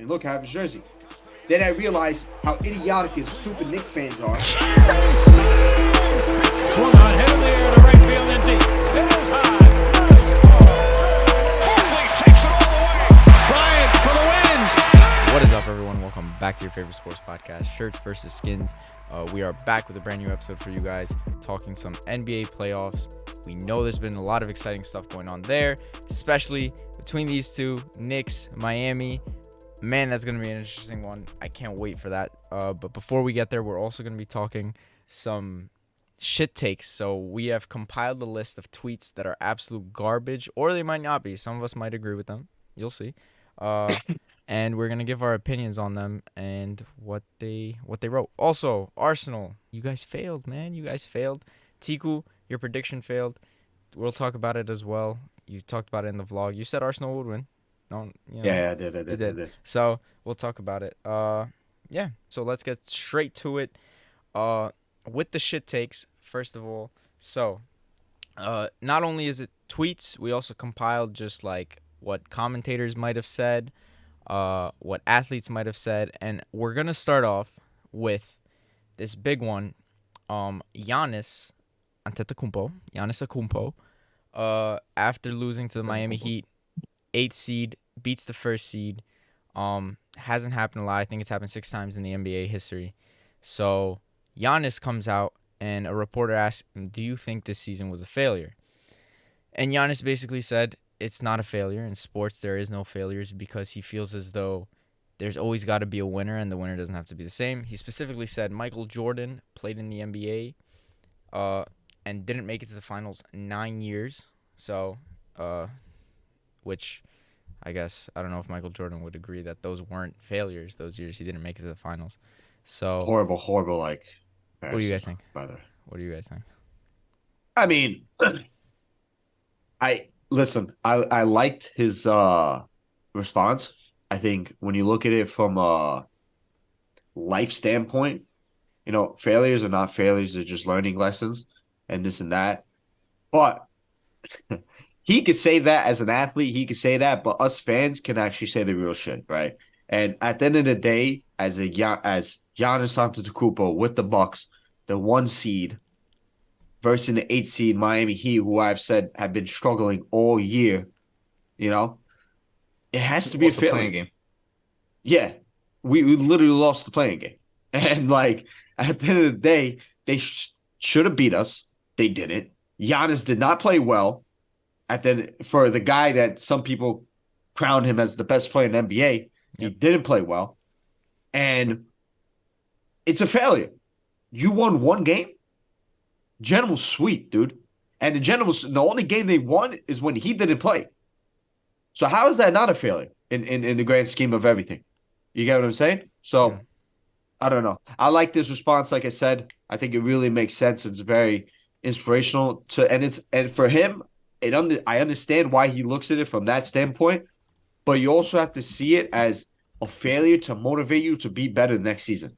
And look, I have his jersey. Then I realized how idiotic and stupid Knicks fans are. Swung on, hit in the air to right field and deep. It is high. Barkley takes it all the way. Bryant for the win. What is up, everyone? Welcome back to your favorite sports podcast, Shirts versus Skins. We are back with a brand new episode for you guys, talking some NBA playoffs. We know there's been a lot of exciting stuff going on there, especially between these two, Knicks, Miami. Man, that's going to be an interesting one. I can't wait for that. But before we get there, we're also going to be talking some shit takes. So we have compiled a list of tweets that are absolute garbage, or they might not be. Some of us might agree with them. You'll see. And we're going to give our opinions on them and what they wrote. Also, Arsenal, you guys failed, man. You guys failed. Tiku, your prediction failed. We'll talk about it as well. You talked about it in the vlog. You said Arsenal would win. Yeah, I did. So we'll talk about it. Yeah. So let's get straight to it. With the shit takes, first of all. So, not only is it tweets, we also compiled just like what commentators might have said, what athletes might have said, and we're gonna start off with this big one. Giannis Antetokounmpo, after losing to the Miami Heat, 8th seed, beats the first seed. Hasn't happened a lot. I think it's happened 6 times in the NBA history. So Giannis comes out and a reporter asks him, "Do you think this season was a failure?" And Giannis basically said, "It's not a failure. In sports, there is no failures," because he feels as though there's always got to be a winner, and the winner doesn't have to be the same. He specifically said Michael Jordan played in the NBA and didn't make it to the finals 9 years. So, which I guess, I don't know if Michael Jordan would agree that those weren't failures, those years he didn't make it to the finals. So Horrible, like. What do you guys think? Brother. What do you guys think? I mean, I liked his response. I think when you look at it from a life standpoint, failures are not failures, they're just learning lessons and this and that. But he could say that as an athlete, he could say that, but us fans can actually say the real shit, right? And at the end of the day, as Giannis Antetokounmpo with the Bucks, the 1 seed versus the 8 seed Miami Heat, who I've said have been struggling all year, it has to be a failure. Playing game. Yeah, we literally lost the playing game, and like at the end of the day, they should have beat us. They didn't. Giannis did not play well. For the guy that some people crown him as the best player in the NBA, he didn't play well. And it's a failure. You won 1 game. General sweep, dude. And the only game they won is when he didn't play. So how is that not a failure in the grand scheme of everything? You get what I'm saying? So I don't know. I like this response. Like I said, I think it really makes sense. It's very inspirational and for him, I understand why he looks at it from that standpoint, but you also have to see it as a failure to motivate you to be better next season.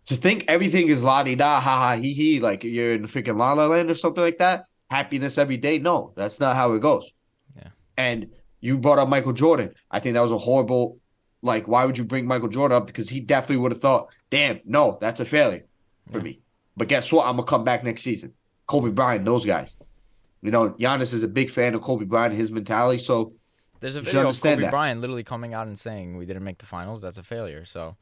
To think everything is la-di-da, ha-ha, he-he, like you're in freaking La La Land or something like that, happiness every day. No, that's not how it goes. Yeah. And you brought up Michael Jordan. I think that was a horrible, like, why would you bring Michael Jordan up? Because he definitely would have thought, damn, no, that's a failure for me. But guess what? I'm going to come back next season. Kobe Bryant, those guys. Giannis is a big fan of Kobe Bryant, his mentality. So there's a video of Kobe Bryant literally coming out and saying we didn't make the finals. That's a failure. So,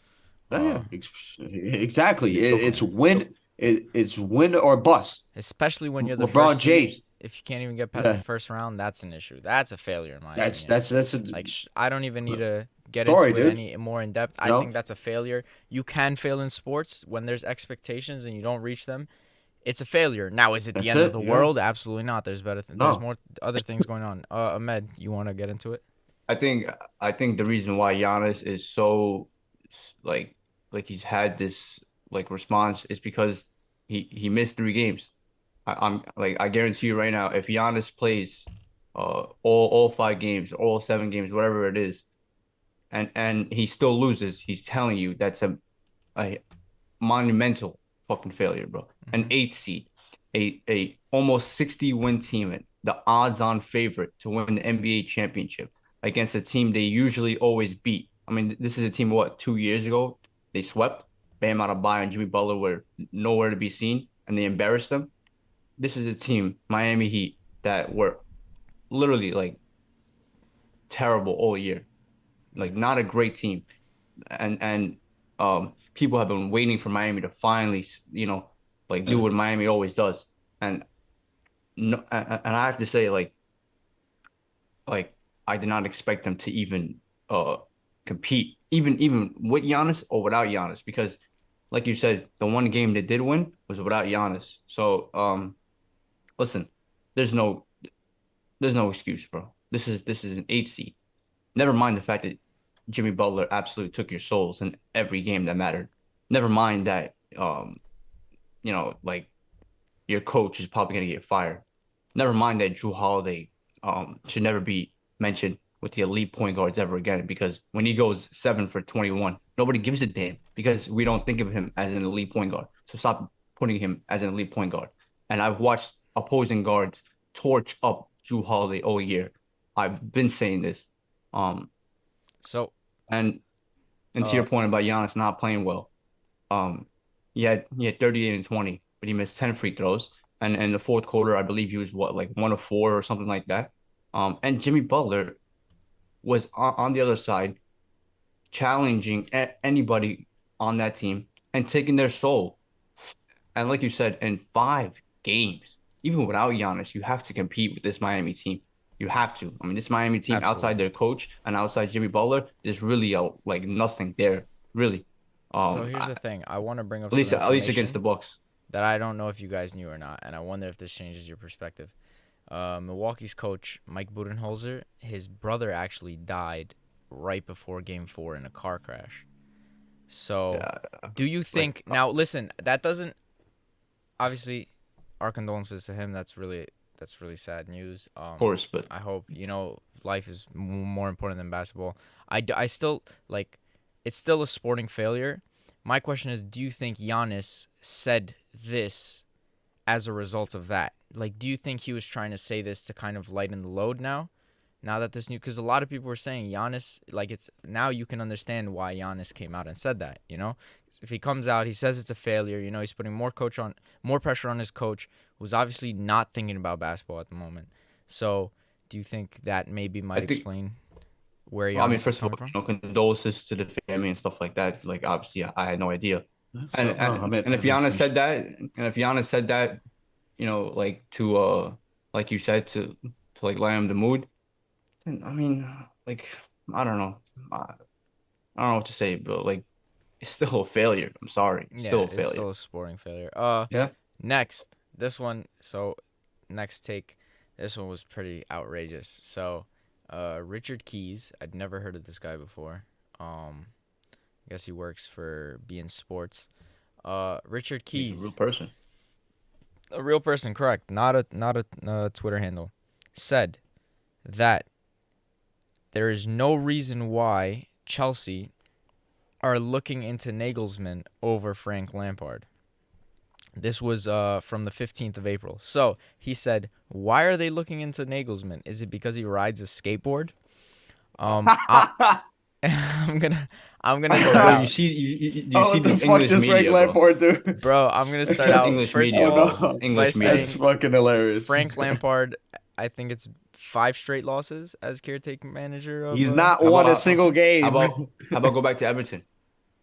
exactly. It's win. It's win or bust. Especially when you're the LeBron first James. Seed, if you can't even get past the first round, that's an issue. That's a failure in my opinion. That's I don't even need to get into it any more in depth. I think that's a failure. You can fail in sports when there's expectations and you don't reach them. It's a failure. Now, is it the end of the world? Absolutely not. There's better. There's more other things going on. Ahmed, you want to get into it? I think the reason why Giannis is so like he's had this like response is because he missed 3 games. I guarantee you right now, if Giannis plays all 5 games, all 7 games, whatever it is, and he still loses, he's telling you that's a monumental fucking failure, bro. An 8th seed, a almost 60-win team, the odds-on favorite to win the NBA championship against a team they usually always beat, I mean, this is a team, what, 2 years ago? They swept. Bam Adebayo and Jimmy Butler were nowhere to be seen, and they embarrassed them. This is a team, Miami Heat, that were literally like terrible all year. Like not a great team. And people have been waiting for Miami to finally, like do what Miami always does. And no, and I have to say, like I did not expect them to even compete, even with Giannis or without Giannis, because like you said, the one game they did win was without Giannis. So listen, there's no excuse, bro. This is an 8 seed. Never mind the fact that Jimmy Butler absolutely took your souls in every game that mattered. Never mind that like your coach is probably gonna get fired. Never mind that Drew Holiday should never be mentioned with the elite point guards ever again, because when he goes 7 for 21, nobody gives a damn because we don't think of him as an elite point guard. So stop putting him as an elite point guard. And I've watched opposing guards torch up Drew Holiday all year. I've been saying this. So And to your point about Giannis not playing well, he had 38 and 20, but he missed 10 free throws. And in the fourth quarter, I believe he was what, like 1 of 4 or something like that. And Jimmy Butler was on the other side, challenging anybody on that team and taking their soul. And like you said, in 5 games, even without Giannis, you have to compete with this Miami team. You have to. I mean, this Miami team, Absolutely. outside their coach and outside Jimmy Butler, there's really like nothing there, really. So here's the thing. I want to bring up At least some against the information Bucks. that I don't know if you guys knew or not, and I wonder if this changes your perspective. Milwaukee's coach, Mike Budenholzer, his brother actually died right before Game 4 in a car crash. So, Yeah, do you think now? Listen, that doesn't obviously. Our condolences to him. That's really sad news. of course, but I hope life is more important than basketball. I still like it's still a sporting failure. My question is, do you think Giannis said this as a result of that? Like, do you think he was trying to say this to kind of lighten the load now that this new, because a lot of people were saying Giannis, like, it's now you can understand why Giannis came out and said that, if he comes out, he says it's a failure, he's putting more pressure on his coach, who's obviously not thinking about basketball at the moment. So do you think that maybe might explain where Giannis is first of coming all, from? condolences to the family and stuff like that. Like, obviously, I had no idea. So, And if Giannis said that, like to like you said, to like lighten the mood, then I mean, like, I don't know. I don't know what to say, but like it's still a failure. I'm sorry. It's still a It's failure. still a sporting failure. Yeah. Next, this one. So, next take. This one was pretty outrageous. So, Richard Keys. I'd never heard of this guy before. I guess he works for beIN Sports. Richard Keys. He's a real person. A real person, correct? Not a Twitter handle. Said that there is no reason why Chelsea are looking into Nagelsmann over Frank Lampard. This was from the 15th of April. So he said, "Why are they looking into Nagelsmann? Is it because he rides a skateboard?" I'm gonna Bro, start you out, see, you Oh, see what the this fuck English does Frank media, bro. Lampard do? bro. I'm gonna start out English first media, of all bro. no. English by media. That's saying fucking hilarious. Frank Lampard. I think it's 5 straight losses as caretaker manager of. He's not How won a about- single game. How about go back to Everton?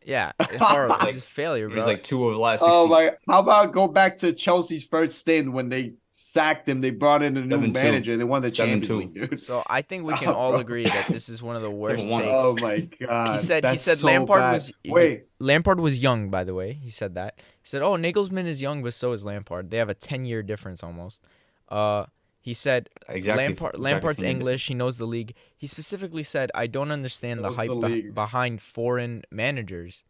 Yeah, horrible. Like, It's a failure, It was bro. like 2 of the last 16. Oh my! How about go back to Chelsea's first stint when they sacked him? They brought in a new 7-2. manager and they won the 7-2. Champions League, dude. So I think we can Stop, all bro. agree that this is one of the worst 7-1. takes. Oh my god! He said That's so Lampard bad. was Wait. Lampard was young, by the way. He said that. He said, "Oh, Nagelsmann is young, but so is Lampard. They have a 10-year difference almost." He said Exactly. Lampard's 10 years. English. He knows the league. He specifically said, "I don't understand the Knows hype the league. behind foreign managers."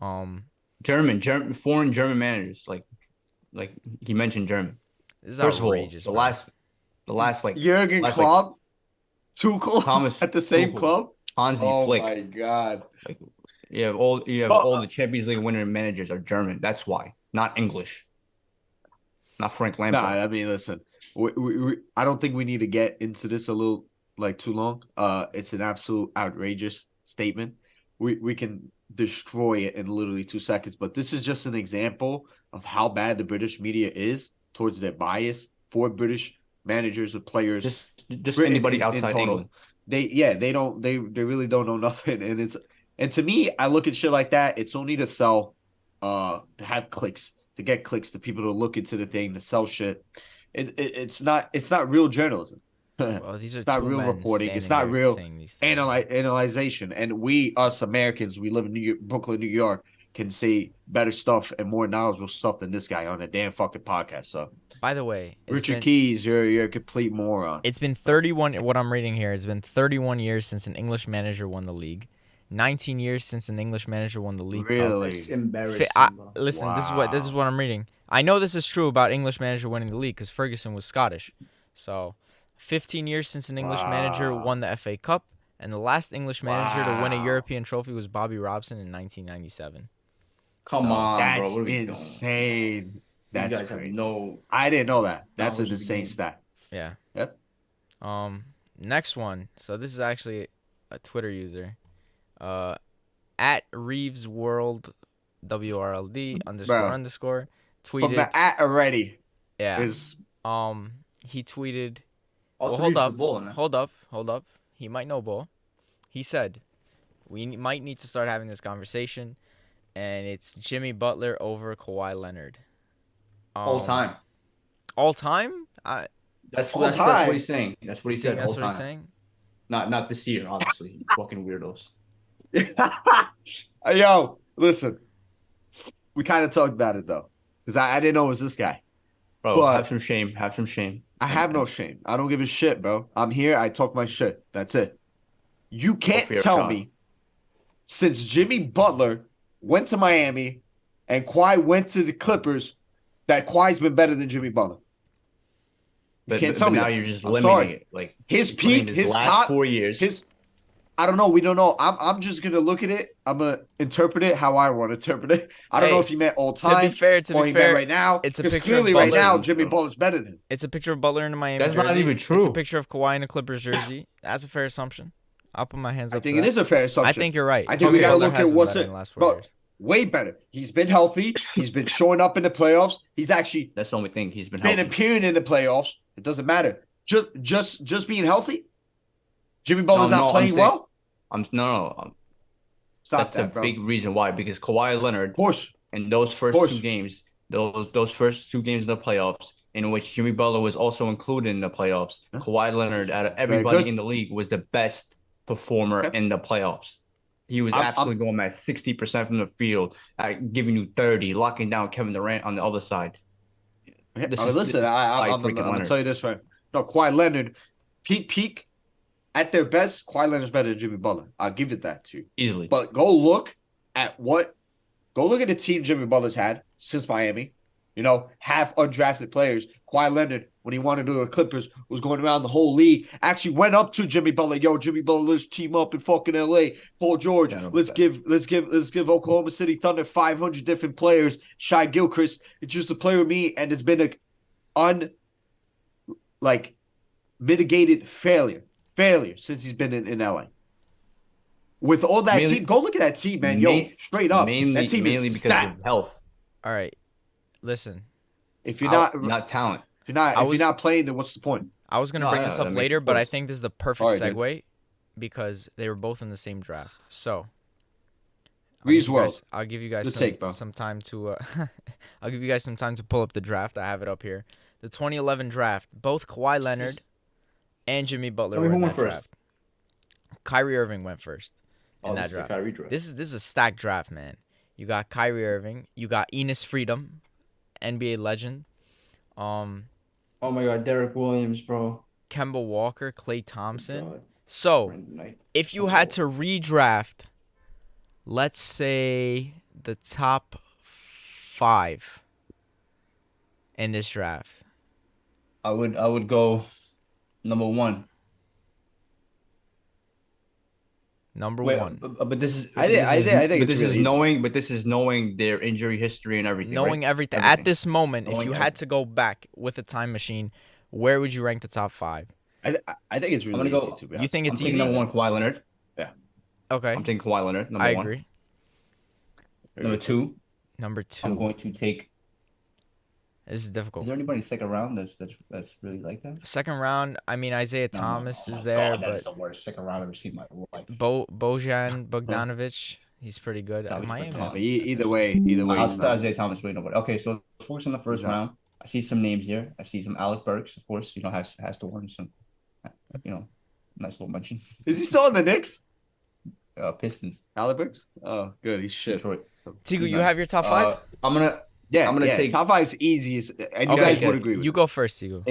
Foreign German managers, like he mentioned German. This is First of all, outrageous. the bro. last like Jurgen last, Klopp, Tuchel Thomas at the same Tuchel, club. Hansi Oh Flick. my god! Like you have all the Champions League winning managers are German. That's why, not English, not Frank Nah, Lampard. I mean, listen, I don't think we need to get into this a little too long. It's an absolute outrageous statement. we can destroy it in literally 2 seconds. But this is just an example of how bad the British media is towards their bias for British managers or players. Just anybody outside England. They really don't know nothing. And to me, I look at shit like that. It's only to sell, to have clicks, to get clicks, to people to look into the thing, to sell shit. It's not real journalism. Well, these are It's not two real men reporting. It's standing not there real saying these things. analyzation. And us Americans, we live in Brooklyn, New York, can say better stuff and more knowledgeable stuff than this guy on a damn fucking podcast. So, By the way, Richard Keys, you're a complete moron. It's been 31. What I'm reading here has been 31 years since an English manager won the league. 19 years since an English manager won the league. Really? It's embarrassing. Listen, Wow. this is what I'm reading. I know this is true about English manager winning the league because Ferguson was Scottish. So, 15 years since an English manager won the FA Cup, and the last English manager to win a European trophy was Bobby Robson in 1997. Come on, That's bro. What are we insane. doing? That's These guys crazy. have no. I didn't know that. That's an knowledge of the insane game. stat. Yeah. Yep. Next one. So this is actually a Twitter user. At Reeves World WRLD __ But tweeted. the at already Yeah. is He tweeted. All Well, three hold is the up. ball, man. Hold up. He might know ball. He said, we might need to start having this conversation, and it's Jimmy Butler over Kawhi Leonard. All time. All time? That's All that's time. what he's saying. That's what he said. That's All what time. he's saying? Not this year, obviously. You fucking weirdos. Yo, listen. We kind of talked about it though, because I didn't know it was this guy. Bro, But- have some shame. Have some shame. I have no shame. I don't give a shit, bro. I'm here. I talk my shit. That's it. You can't fear of tell God. me since Jimmy Butler went to Miami and Kawhi went to the Clippers that Kawhi's been better than Jimmy Butler. But, can't but, tell but me now that. you're just I'm limiting sorry. it. Like His you put in peak, his last top 4 years. I don't know. We don't know. I'm just gonna look at it. I'm gonna interpret it how I want to interpret it. I don't know Hey, if he meant all to time be fair, or he meant right now. it's a Because picture of clearly right Butler. now Jimmy Bro. Butler's better than him. It's a picture of Butler in a Miami That's jersey. not even It's a true. picture of Kawhi in a Clippers jersey. That's a fair assumption. I'll put my hands I up think to it that. is. a fair assumption. I think you're right. I think Jimmy we got to Butler look has at been what's better it. in the last 4 Bro, years. way better. He's been healthy. He's been showing up in the playoffs. He's actually That's the only thing he's been been helping. appearing in the playoffs. It doesn't matter. Just being healthy. Jimmy Butler's No, not I'm playing saying- well. No. Stop That's that, a bro. big reason why, because Kawhi Leonard Of course. in those first course. 2 games, those first 2 games in the playoffs, in which Jimmy Butler was also included in the playoffs, Yeah. Kawhi Leonard, out of good. everybody in the league, was the best performer Okay. in the playoffs. He was I'm- absolutely going at 60% from the field, giving you 30, locking down Kevin Durant on the other side. This is- Listen, I'm freaking gonna Leonard. tell you this right. No, Kawhi Leonard, peak, at their best, Kawhi Leonard's better than Jimmy Butler. I'll give it that to you. Easily. But go look at the team Jimmy Butler's had since Miami. You know, half undrafted players. Kawhi Leonard, when he wanted to do the Clippers, was going around the whole league. Actually went up to Jimmy Butler. Yo, Jimmy Butler, let's team up in fucking LA. Paul George, Yeah, I know let's that. give Oklahoma City Thunder 500 different players. Shai Gilchrist, it's just to play with me, and it's been a mitigated failure since he's been in LA. With all that Mainly- team, go look at that team, man. Yo, straight up, that team mainly is because stacked. of health, All right. Listen, If you're not talent. if you're not playing, then what's the point? I was going to No, bring no, this that up makes later, but I sense. think this is the perfect All right, dude. segue because they were both in the same draft. So, Reeves World. I'll give you guys Good some, take, bro. some time to I'll give you guys some time to pull up the draft. I have it up here. The 2011 draft, both Kawhi Leonard and Jimmy Butler Tell me were who in went that first. draft. Kyrie Irving went first in Oh, that this is the draft. Kyrie draft. This is a stacked draft, man. You got Kyrie Irving, you got Enes Freedom, NBA legend. Oh my God, Derek Williams, bro. Kemba Walker, Klay Thompson. God. So, Brandon Knight. if you had to redraft, let's say the top 5 in this draft. I would go number 1. Number Wait, 1. but this is I think but it's this is really knowing their injury history and everything. Knowing right? everything. At Everything. this moment, if Knowing you had to go back with a time machine, where would you rank the top 5? I think it's really I'm gonna easy go- to be You honest. think I'm it's taking easy? number 1 Kawhi Leonard. Yeah. Okay. I'm taking Kawhi Leonard, number I one. agree. Number two, Number I'm 2. going to take. This is Is difficult. there anybody second round that's really like that? Second round, I mean Isaiah No, Thomas oh is my there, God, that but is the worst second round I've ever seen in my life. Bojan Bogdanovic, he's pretty good. That was Miami. Yeah, but Thomas. either way, I'll he's say not. Isaiah Thomas way nobody. Okay, so let's focus on the He's first not. round. I see some names here. I see some Alec Burks, of course. Has to warrant some, nice little mention. Is he still on the Knicks? Pistons, Halliburton? Oh, good. He's shit. Detroit. So, Tiku, he's you nice. have your top 5? I'm gonna Yeah, take top 5 is easiest, and you Okay, guys would okay. agree with You it. go first, Tiku.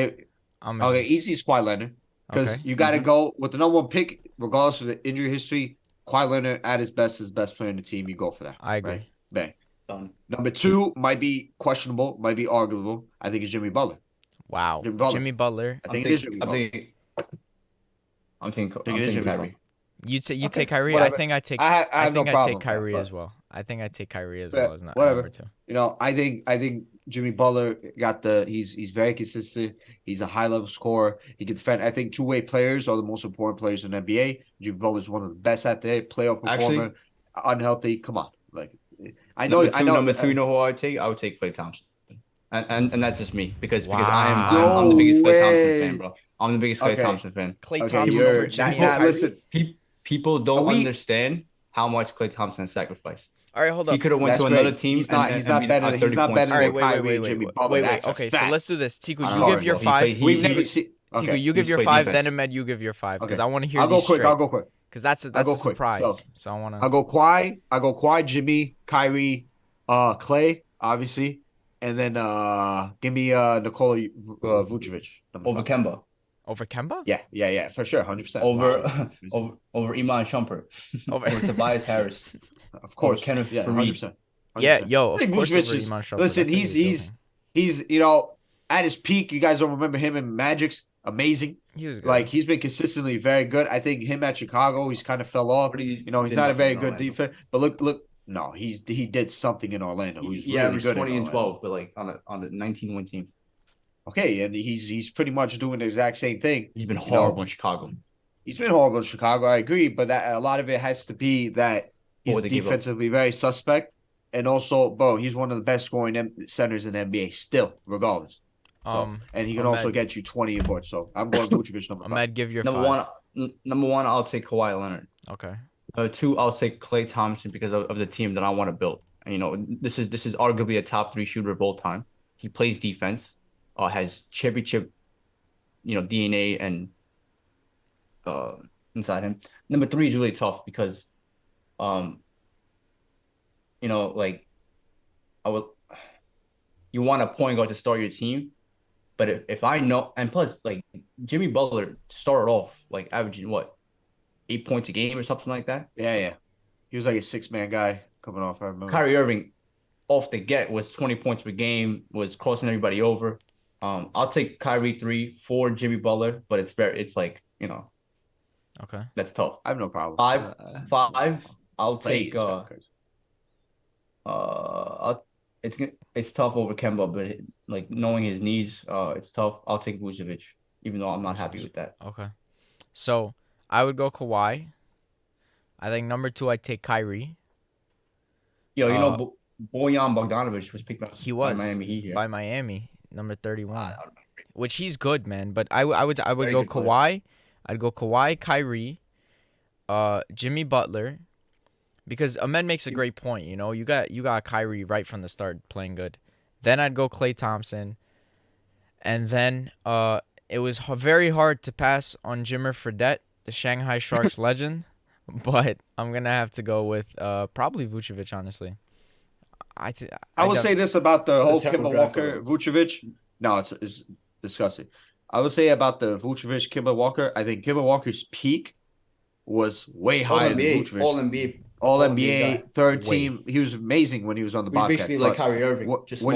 Okay, easy is Kawhi Leonard because Okay. you got to go with the number 1 pick, regardless of the injury history. Kawhi Leonard at his best is the best player in the team. You go for that. I agree. Right? Bang. done. Number 2 might be questionable, might be arguable. I think it's Jimmy Butler. Wow. Jimmy Butler. Jimmy Butler. I think it is Jimmy Butler. I'm thinking it is Jimmy Kyrie. You Okay, take Kyrie. whatever. I think I take. I I have no think I problem take with that, Kyrie but- as well. I think I take Kyrie as Yeah, well as whatever. number 2. I think Jimmy Butler he's very consistent. He's a high level scorer. He can defend. I think 2-way players are the most important players in the NBA. Jimmy Butler is one of the best at the playoff performer. Actually- Unhealthy. Come on, I know. Number two, you know who I would take? I would take Klay Thompson. And that's just me because Wow. I'm the biggest No Klay Thompson way. fan, bro. I'm the biggest Klay Okay. Thompson fan. Klay Okay, Thompson you're over Jimmy. nah, and Kyrie? listen. People don't Are we- understand how much Klay Thompson sacrificed. All right, hold He up. could have went That's to great. another team. He's not and beat better. at He's 30 not points. better All right, than wait, Kyrie wait, and wait, Jimmy wait, Butler. wait, wait. That's a Okay, so fact. let's do this. Tiku, I'm you sorry, give your bro. He 5. played- We've he- never seen. Tiku, Okay. you give He's your played 5. defense. Then Ahmed, you give your 5 because Okay. I want to hear I'll go these quick. straight. I'll go quick. Because that's a go quick. surprise. So I want I'll to. go Kawhi, Jimmy, Kyrie, Clay, obviously, and then give me Nikola Vucevic. number Over 5. Kemba. Over Kemba? Yeah, for sure, 100%. Over Iman Shumpert. Over- Over Tobias Harris. Of course, Kenneth yeah, Faried. 100%. Yeah, 100%. yo, I of think course Vucevic over is- Iman Shumpert. Listen, I think he's at his peak. You guys don't remember him in Magic's amazing. he was good. Like he's been consistently very good. I think him at Chicago, he's kind of fell off. He's not a very good defense. But look, no, he did something in Orlando. He's Yeah, really it was good 20 in and Orlando. 12, but like on a 19-win team. Okay, and he's pretty much doing the exact same thing. He's been You know, horrible in Chicago. He's been horrible in Chicago. I agree, but a lot of it has to be that he's What they give up. defensively very suspect, and also, bro, he's one of the best scoring centers in the NBA still, regardless. So, and he can Ahmed- also get you 20 in board. So I'm going Vucevic number 5. Ahmed, give your Number 5. number one, I'll take Kawhi Leonard. Okay. Number 2, I'll take Klay Thompson because of the team that I want to build. And, this is arguably a top 3 shooter of all time. He plays defense, has championship, DNA and inside him. Number 3 is really tough because, like I would, you want a point guard to start your team, but if I know, and plus like Jimmy Butler started off like averaging what 8 points a game or something like that. Yeah. He was like a 6-man guy coming off. I remember. Kyrie Irving off the get was 20 points per game, was crossing everybody over. I'll take Kyrie 3 for Jimmy Butler, but it's like, Okay. that's tough. I have no problem. 5, I'll Clay take is kinda crazy. it's tough over Kemba, but like knowing his knees, it's tough. I'll take Vucevic, even though I'm not happy with that. Okay. So I would go Kawhi. I think number 2, I'd take Kyrie. Yo, Bojan Bogdanovic was picked He by was Miami Heat here. by Miami, number 31. I don't know. Which he's good, man. But I would very go good player. Kawhi. I'd go Kawhi, Kyrie, Jimmy Butler, because Ahmed makes a great point. You got Kyrie right from the start playing good. Then I'd go Klay Thompson, and then it was very hard to pass on Jimmer Fredette, the Shanghai Sharks legend, but I'm gonna have to go with probably Vucevic, honestly. I will say this about the whole terrible Kemba draft Walker Vucevic. No, it's disgusting. I would say about the Vucevic Kemba Walker. I think Kemba Walker's peak was way higher than Vucevic. All NBA, guy. third Wait. team. He was amazing when he was on the He was Bobcats. basically like but Kyrie Irving. when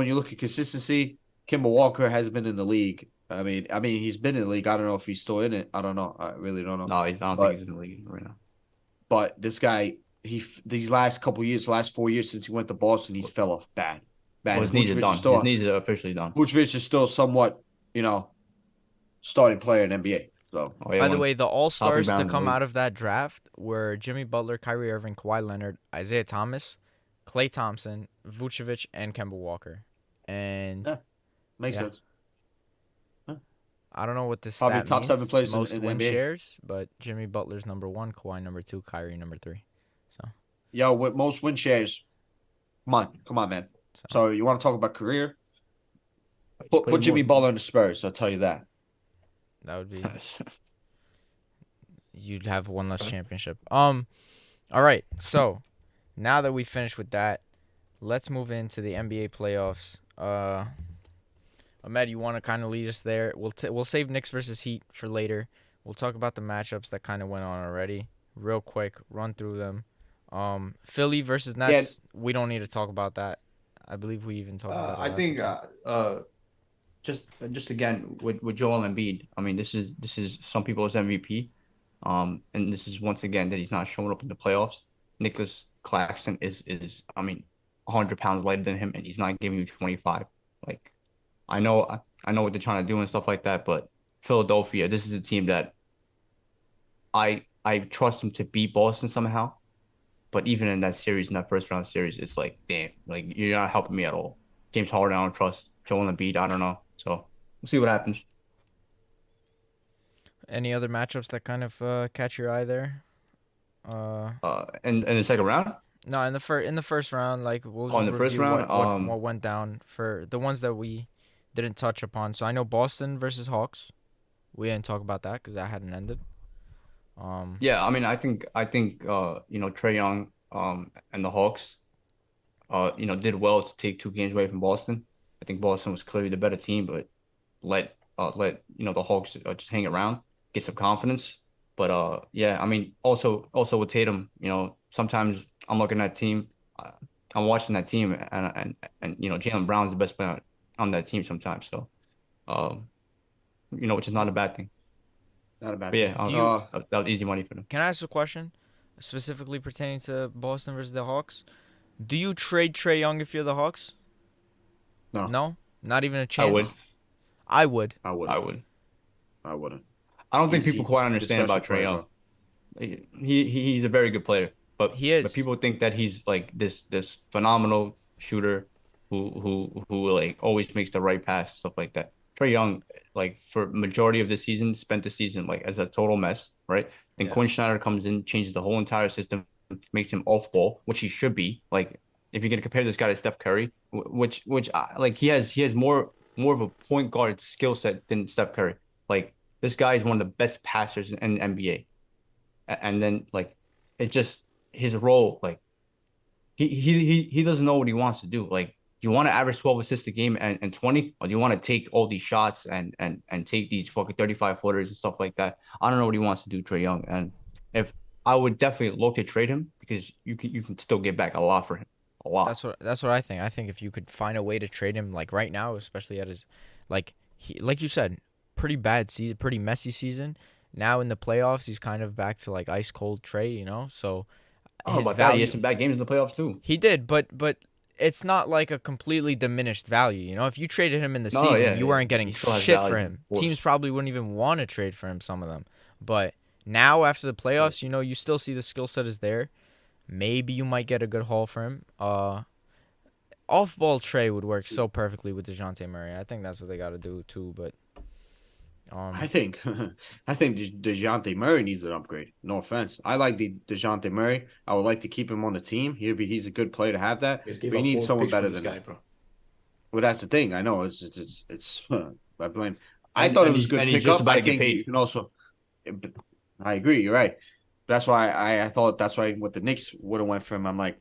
you look at consistency, Kemba Walker has been in the league. I mean, he's been in the league. I don't know if he's still in it. I don't know. I really don't know. No, I don't think he's in the league right now. But this guy, these last 4 years since he went to Boston, he's fell off bad. Well, his knees are Vucevic done. is still- His knees are officially done. Vucevic is still somewhat, starting player in NBA. So Oh, yeah, By the one way, the top all-stars to rebound in the come league. out of that draft were Jimmy Butler, Kyrie Irving, Kawhi Leonard, Isaiah Thomas, Klay Thompson, Vucevic, and Kemba Walker. And yeah, makes yeah, sense. Yeah. I don't know what this Probably stat top seven means. players Most in the win NBA. shares, but Jimmy Butler's number 1, Kawhi number 2, Kyrie number 3. So, Yo, with most win shares, come on, man. so So you want to talk about career? He's Put played Jimmy more. Butler in the Spurs. I'll tell you that. that would be you'd have one less Okay. championship. All right. So, now that we finished with that, let's move into the NBA playoffs. Ahmed, you want to kind of lead us there? We'll save Knicks versus Heat for later. We'll talk about the matchups that kind of went on already, real quick. Run through them. Philly versus Yeah, Nets. We don't need to talk about that. I believe we even talked about it I last think episode. just again with Joel Embiid. I mean, this is some people's MVP. And this is once again that he's not showing up in the playoffs. Nicholas Claxton is I mean 100 pounds lighter than him, and he's not giving you 25. Like I know what they're trying to do and stuff like that, but Philadelphia, this is a team that I trust him to beat Boston somehow. But even in that series, in that first round series, it's like, damn, like you're not helping me at all. James Harden, I don't trust. Joel Embiid, I don't know. So we'll see what happens. Any other matchups that kind of catch your eye there? In the second round, No, in the first round, like we'll in just the first review round, what went down for the ones that we didn't touch upon. So I know Boston versus Hawks. We didn't talk about that because that hadn't ended. yeah, I mean, I think Trae Young and the Hawks did well to take 2 games away from Boston. I think Boston was clearly the better team, but let the Hawks just hang around, get some confidence. But yeah, I mean, also with Tatum, sometimes I'm looking at that team, uh, I'm watching that team, and Jaylen Brown's the best player on that team sometimes. So which is not a bad thing. not a bad But thing. yeah, Do you that was easy money for them. Can I ask a question specifically pertaining to Boston versus the Hawks? Do you trade Trae Young if you're the Hawks? No, No, not even a I chance. would, I would. I wouldn't. I would. I wouldn't. I don't think people He's quite a understand special about Trae player, Young. bro. He's a very good player, He but is. people think that he's like this phenomenal shooter who like always makes the right pass, stuff like that. Trae Young, like for majority of the season, spent the season like as a total mess, right? Then Yeah. Quinn Snyder comes in, changes the whole entire system, makes him off ball, which he should be. Like if you're gonna compare this guy to Steph Curry, which like he has more of a point guard skill set than Steph Curry. Like this guy is one of the best passers in the NBA. And then like it just his role, like he doesn't know what he wants to do. Like, do you want to average 12 assists a game and 20, or do you want to take all these shots and take these fucking 35 footers and stuff like that? I don't know what he wants to do, Trae Young. And if I would definitely look to trade him because you can still get back a lot for him. A lot. That's what I think. I think if you could find a way to trade him like right now, especially at his like you said, pretty bad season, pretty messy season. Now in the playoffs, he's kind of back to like ice cold Trae, So Oh, his about that. He value had some bad games in the playoffs too. he did, but it's not like a completely diminished value. If you traded him in the No, season, yeah, you yeah. weren't getting He still has shit value, for of him. course. Teams probably wouldn't even want to trade for him, some of them. But now after the playoffs, you still see the skill set is there. Maybe you might get a good haul for him. Off-ball Trey would work so perfectly with DeJounte Murray. I think that's what they got to do too. But I think DeJounte Murray needs an upgrade. No offense. I like the DeJounte Murray. I would like to keep him on the team. He's a good player to have that. Just But gave you up need 4 someone picks for better this than guy, that. bro. Well, that's the thing. I know it's I blame. I And thought it and was a he's good and he's just pickup. about I to get think you paid. can also. I agree. You're right. That's why I thought that's why what the Knicks would have went for him. I'm like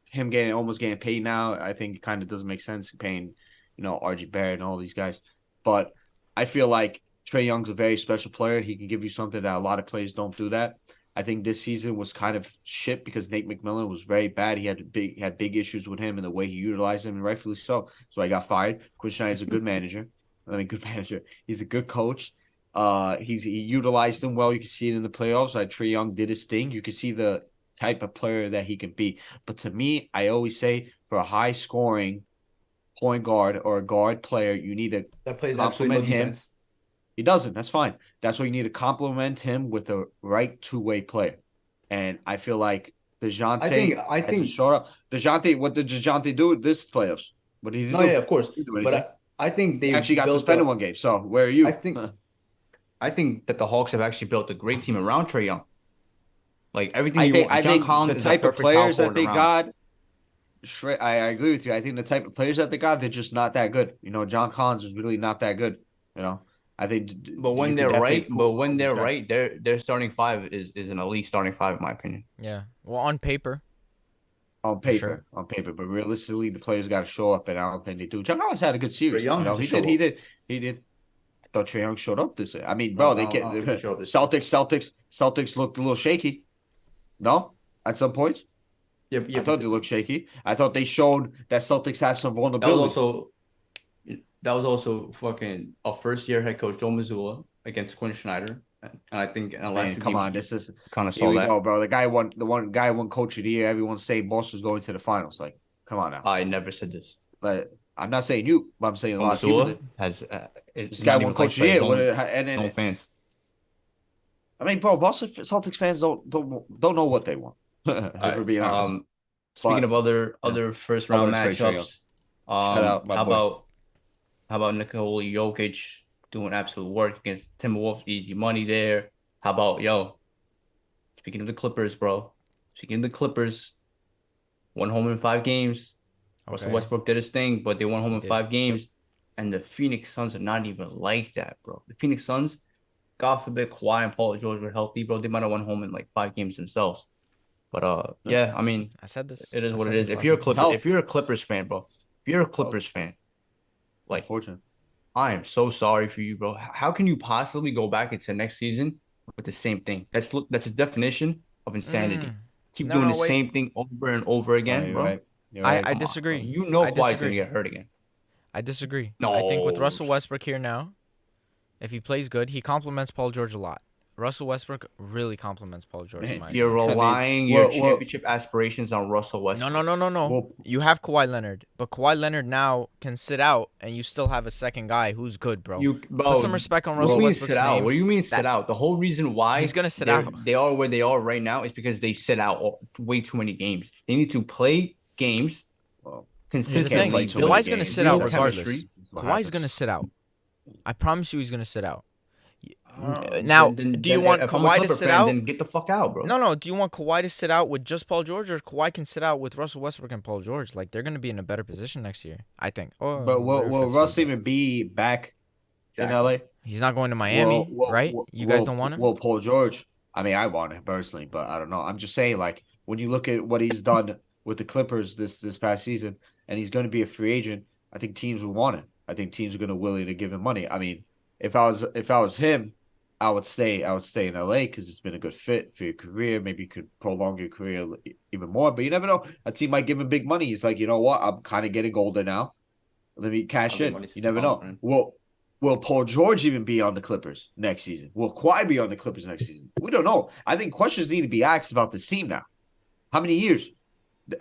him almost getting paid now. I think it kind of doesn't make sense paying, RG Barrett and all these guys. But I feel like Trae Young's a very special player. He can give you something that a lot of players don't do that. I think this season was kind of shit because Nate McMillan was very bad. He had big issues with him and the way he utilized him, and rightfully so. So I got fired. Quinn Snyder's a good manager. I mean, good manager. He's a good coach. He utilized him well. You can see it in the playoffs. Like Trae Young did his thing. You can see the type of player that he can be. But to me, I always say for a high scoring point guard or a guard player, you need to That plays absolutely compliment no him. defense. He doesn't. That's fine. That's why you need to complement him with a right two-way player. And I feel like DeJounte I hasn't think showed up. DeJounte, what did DeJounte do this playoffs? What did he no, do? yeah, of course. He didn't do anything. But I think He they've actually got built suspended a. one game. So where are I you? think I think that the Hawks have actually built a great team around Trae Young. Like everything I you think want. John the Collins is a type of perfect power players that forward they around. got. I agree with you. I think the type of players that they got, they're just not that good. John Collins is really not that good. I think But you when could they're definitely right, but improve when on this they're guy. right, their starting five is an elite starting five in my opinion. Yeah. Well, on paper, On for sure. paper, but realistically, the players got to show up, and I don't think they do. John Collins had a good Trae series. Young has to He show did, he up. did, he did. I thought Trae Young showed up this year. I mean, No, bro, they I get don't think he showed up this year. Celtics looked a little shaky. No, at some points, Yeah, I thought they looked shaky. I thought they showed that Celtics have some that was vulnerabilities. also fucking a first year head coach Joe Mazzulla against Quinn Schneider, and I think in the last Man, two come games on, this is kind of here saw we that. go, bro. The one guy won Coach of the Year. Everyone's saying Boston's going to the finals. Like, come on now. I never said this. Like, I'm not saying you, but I'm saying a Joe lot of people Mazzulla did. has This it's guy not won even Coach liked of the by his Year. own And then fans. I mean, bro, Boston Celtics fans don't know what they want. If All we're right. being honest. Speaking But of other yeah, other first I round want to trade Trae Young. matchups, Shout out my how boy. about Nikola Jokic doing absolute work against Timberwolves? Easy money there. How about speaking of the Clippers, bro. Speaking of the Clippers, won home in 5 games. Russell Okay. Westbrook did his thing, but they won home He in did. 5 games. And the Phoenix Suns are not even like that, bro. The Phoenix Suns, God forbid Kawhi and Paul George were healthy, bro. They might have won home in like 5 games themselves. But yeah, I mean, I said this. it is I what said it is. this last episode. Health. If you're a Clippers fan, bro, if you're a Clippers fan, like Unfortunate. I am so sorry for you, bro. How can you possibly go back into next season with the same thing? That's a definition of insanity. Keep No, doing no, the wait. same thing over and over again, You're bro. right. You're I right. Come on, bro. disagree. You know I Kawhi's gonna disagree. get hurt again. I disagree. No. I think with Russell Westbrook here now, if he plays good, he complements Paul George a lot. Russell Westbrook really complements Paul George. In my You're opinion. relying your well- championship aspirations on Russell Westbrook. No. Well, You have Kawhi Leonard, but Kawhi Leonard now can sit out, and you still have a second guy who's good, bro. Put some respect on What do Russell you mean Westbrook's sit out? name. What do you mean sit out? The whole reason why He's gonna sit they're- out. they are where they are right now is because they sit out way too many games. They need to play games well, Here's the consistently. thing. play too build many Kawhi's gonna games. sit out build regardless. chemistry. what Kawhi's happens. gonna sit out. I promise you, he's gonna sit out. Now, do you want if I'm a Kawhi to Clipper sit fan, out? Then get the fuck out, bro. No. Do you want Kawhi to sit out with just Paul George, or Kawhi can sit out with Russell Westbrook and Paul George? Like, they're gonna be in a better position next year, I think. Oh, But will whatever Russ said that. even be back in Exactly. LA? He's not going to Miami, right? You guys don't want him? Well, Paul George. I mean, I want him personally, but I don't know. I'm just saying, like, when you look at what he's done with the Clippers this past season, and he's going to be a free agent, I think teams will want him. I think teams are going to willing to give him money. I mean, if I was him, I would stay in LA because it's been a good fit for your career. Maybe you could prolong your career even more, but you never know. A team might give him big money. He's like, you know what? I'm kind of getting older now. Let me cash I'll give in. money to You never the know. Conference. Will Paul George even be on the Clippers next season? Will Kawhi be on the Clippers next season? We don't know. I think questions need to be asked about this team now. How many years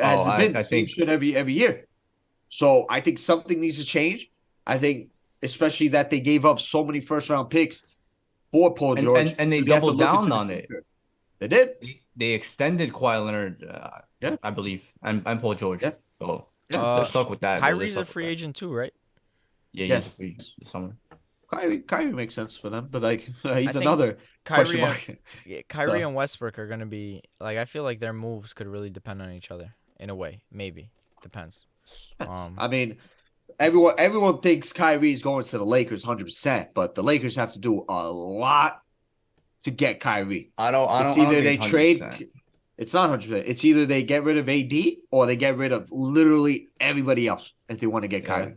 has it been? I The same think shit every year. So I think something needs to change. I think especially that they gave up so many first round picks for Paul and, George. and they You have to doubled look down into the on it. future. They did. They extended Kawhi Leonard, Yeah. I believe, and Paul George. Yeah. So Yeah. they're stuck with that. bro. They're Kyrie's a stuck with free that. agent too, right? Yeah, Yes. he's a free this summer. Kyrie makes sense for them, but like he's think another question Kyrie, mark. Kyrie So- and Westbrook are gonna be like. I feel like their moves could really depend on each other in a way. Maybe depends. I mean, everyone thinks Kyrie's going to the Lakers 100%, but the Lakers have to do a lot to get Kyrie. It's either they trade. It's not 100%. It's either they get rid of AD or they get rid of literally everybody else if they want to get Kyrie.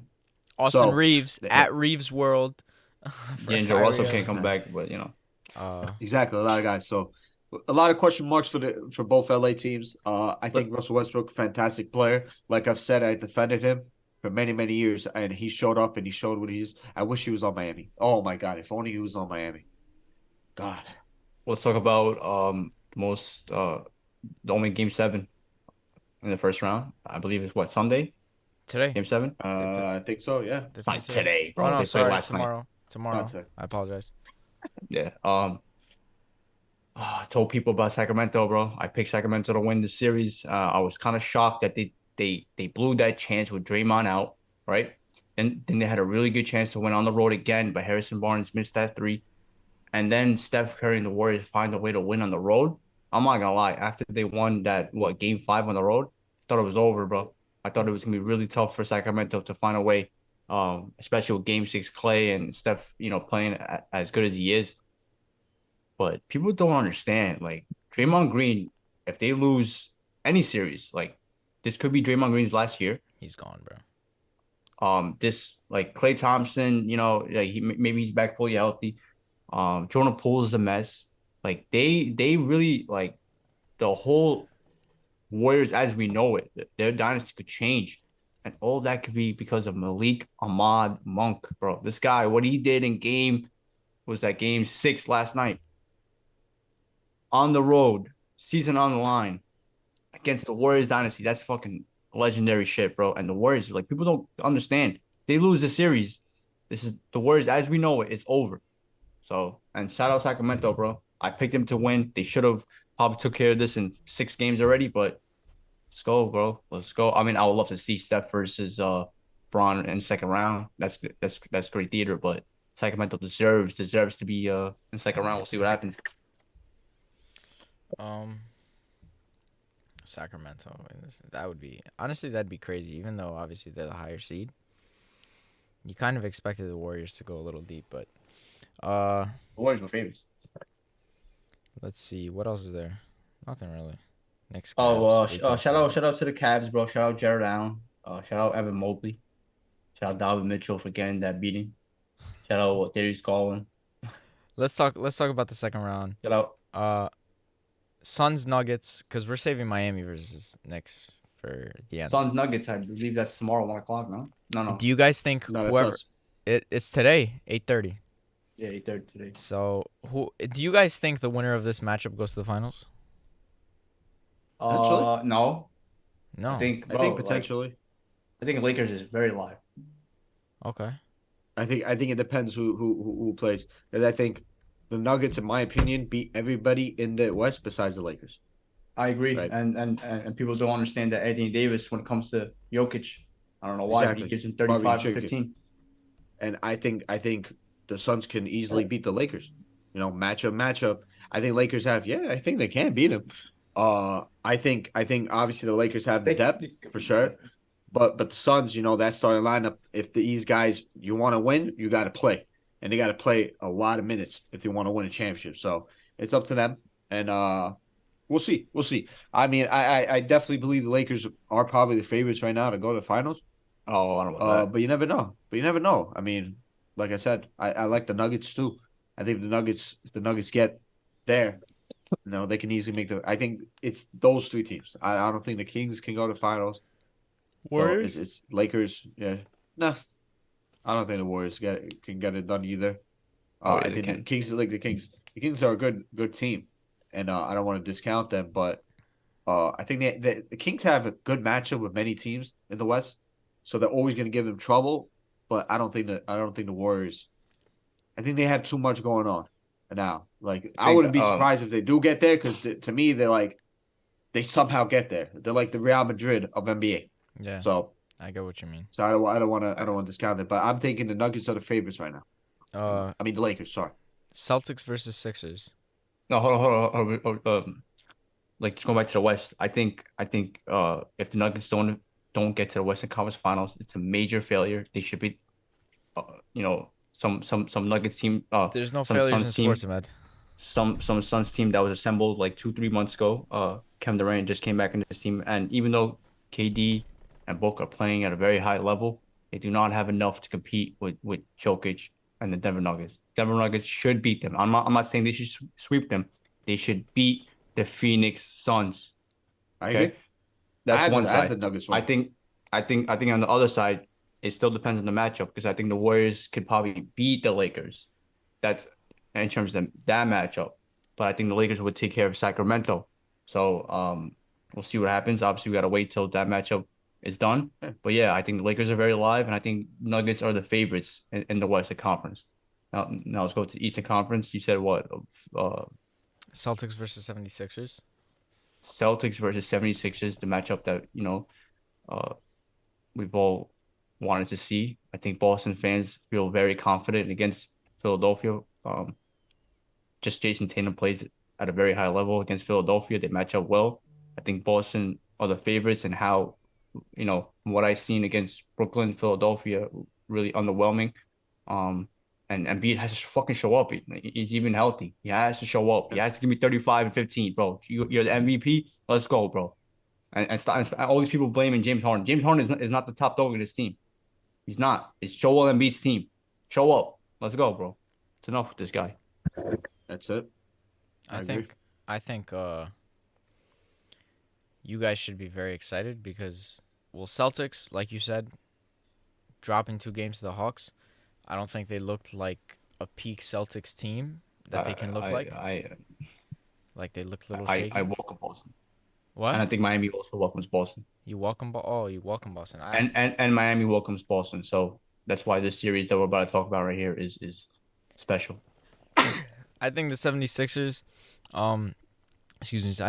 Austin So- Reeves at Reeves World. for D'Angelo Russell Kyrie. can't come back, but you know. Exactly, a lot of guys. So a lot of question marks for both LA teams. I think Russell Westbrook, fantastic player. Like I've said, I defended him for many years, and he showed up and he showed what he's. I wish he was on Miami. Oh my God, if only he was on Miami. God. Let's talk about the only game 7 in the first round. I believe it's Sunday, Today. game 7. I think so. Yeah. They It's play not today, bro. Oh no, They played sorry, last night. tomorrow. tomorrow. Not today. I apologize. Yeah. I told people about Sacramento, bro. I picked Sacramento to win the series. I was kind of shocked that they blew that chance with Draymond out, right? And then they had a really good chance to win on the road again, but Harrison Barnes missed that three. And then Steph Curry and the Warriors find a way to win on the road. I'm not gonna lie, after they won that game 5 on the road, I thought it was over, bro. I thought it was gonna be really tough for Sacramento to find a way, especially with game 6 Clay and Steph, playing as good as he is. But people don't understand, like Draymond Green, if they lose any series, like this could be Draymond Green's last year. He's gone, bro. This like Klay Thompson, like maybe he's back fully healthy. Jordan Poole is a mess. Like they really like the whole Warriors as we know it. Their dynasty could change, and all that could be because of Malik Ahmad Monk, bro. This guy, what he did in game 6 last night on the road, season on the line against the Warriors dynasty. That's fucking legendary shit, bro. And the Warriors, like people don't understand. If they lose the series, this is the Warriors as we know it. It's over. So, and shout out Sacramento, bro. I picked them to win. They should have probably took care of this in 6 games already, but let's go, bro. Let's go. I mean, I would love to see Steph versus Bron in the second round. That's great theater, but Sacramento deserves to be in the second round. We'll see what happens. Sacramento. That would be honestly that'd be crazy. Even though obviously they're the higher seed, you kind of expected the Warriors to go a little deep, but The Warriors were favorites. let's see what else is there. Nothing really. Next. Shout out to the Cavs, bro. Shout out Jared Allen. Shout out Evan Mobley. Shout out Donovan Mitchell for getting that beating. Shout out Darius Garland. Let's talk about the second round. Shout out. Suns Nuggets, because we're saving Miami versus Knicks for the end. Suns Nuggets. I believe that's tomorrow, 1 o'clock. No. Do you guys think No, that's whoever us. it's today, 8:30? Yeah, 8:30 today. So who do you guys think the winner of this matchup goes to the finals? Potentially? No. No. I think Potentially. I think Lakers is very live. Okay. I think it depends who plays. And I think the Nuggets, in my opinion, beat everybody in the West besides the Lakers. I agree, Right. and people don't understand that Anthony Davis, when it comes to Jokic, I don't know why, but Exactly. he gives him Bobby 35 to Chicken. 15. And I think the Suns can easily beat the Lakers. Matchup. I think Lakers have. Yeah, I think they can beat them. I think obviously the Lakers have the depth for sure. But the Suns, that starting lineup, if these guys you want to win, you got to play. And they got to play a lot of minutes if they want to win a championship. So it's up to them. And we'll see. I mean, I definitely believe the Lakers are probably the favorites right now to go to the finals. Oh, I don't know about that. But you never know. I mean, like I said, I like the Nuggets too. I think if the Nuggets get there, they can easily make the. I think it's those 3 teams. I don't think the Kings can go to the finals. Warriors? So it's Lakers. Yeah. No. I don't think the Warriors can get it done either. Yeah, I they think can. the Kings the Kings. The Kings are a good team, and I don't want to discount them, but I think the Kings have a good matchup with many teams in the West, so they're always going to give them trouble. But I don't think the Warriors. I think they have too much going on now. Like I wouldn't be surprised if they do get there, because to me they somehow get there. They're like the Real Madrid of NBA. Yeah. So I get what you mean. I don't want to discount it, but I'm thinking the Nuggets are the favorites right now. I mean the Lakers. Sorry. Celtics versus Sixers. No, hold on. Like just going back to the West, I think if the Nuggets don't get to the Western Conference Finals, it's a major failure. They should be, some Nuggets team. There's no some failures in Suns team, sports, Ahmed. some Suns team that was assembled like 2-3 months ago. Kevin Durant just came back into this team, and even though KD and Book are playing at a very high level, they do not have enough to compete with Jokic and the Denver Nuggets. Denver Nuggets should beat them. I'm not saying they should sweep them. They should beat the Phoenix Suns. I Okay, agree. that's one I have side. the Nuggets. I think on the other side, it still depends on the matchup, because I think the Warriors could probably beat the Lakers. That's in terms of that matchup. But I think the Lakers would take care of Sacramento. So we'll see what happens. Obviously, we gotta wait till that matchup is done. Yeah. But yeah, I think the Lakers are very live, and I think Nuggets are the favorites in the Western Conference. Now let's go to Eastern Conference. You said what? Uh, Celtics versus 76ers. Celtics versus 76ers, the matchup that, uh, we've all wanted to see. I think Boston fans feel very confident against Philadelphia. Just Jason Tatum plays at a very high level against Philadelphia. They match up well. I think Boston are the favorites, and how, from what I've seen against Brooklyn, Philadelphia, really underwhelming. And Embiid has to fucking show up. He's even healthy. He has to show up. He has to give me 35 and 15, bro. You're the MVP. Let's go, bro. And all these people blaming James Harden. James Harden is not the top dog in this team. He's not. It's Joel Embiid's team. Show up. Let's go, bro. It's enough with this guy. That's it. I think you guys should be very excited because, well, Celtics, like you said, dropping 2 games to the Hawks. I don't think they looked like a peak Celtics team that they can look like. Like they looked a little shaky. I welcome Boston. What? And I think Miami also welcomes Boston. You welcome Boston. And Miami welcomes Boston. So that's why this series that we're about to talk about right here is special. I think the 76ers, I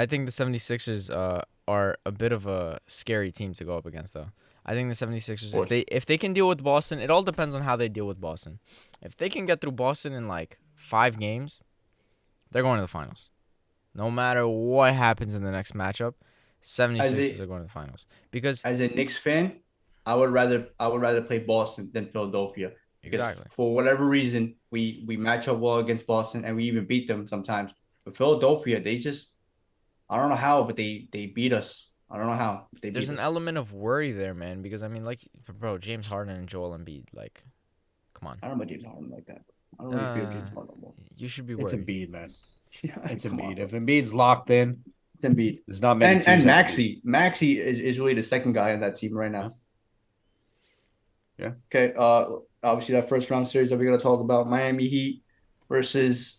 think the 76ers are a bit of a scary team to go up against, though. I think the 76ers, if they can deal with Boston, it all depends on how they deal with Boston. If they can get through Boston in like 5 games, they're going to the finals. No matter what happens in the next matchup, 76ers are going to the finals. Because as a Knicks fan, I would rather play Boston than Philadelphia. Exactly. For whatever reason, we match up well against Boston and we even beat them sometimes. But Philadelphia, they just, I don't know how, but they beat us. I don't know how. There's an element of worry there, man, because I mean, like, bro, James Harden and Joel Embiid, like, come on. I don't know about James Harden like that. I don't really feel James Harden more. You should be worried. It's Embiid, man. It's Embiid. If Embiid's locked in, it's Embiid. There's not many teams. And Maxey is really the second guy on that team right now. Yeah. Okay. Obviously that first round series that we're gonna talk about, Miami Heat versus.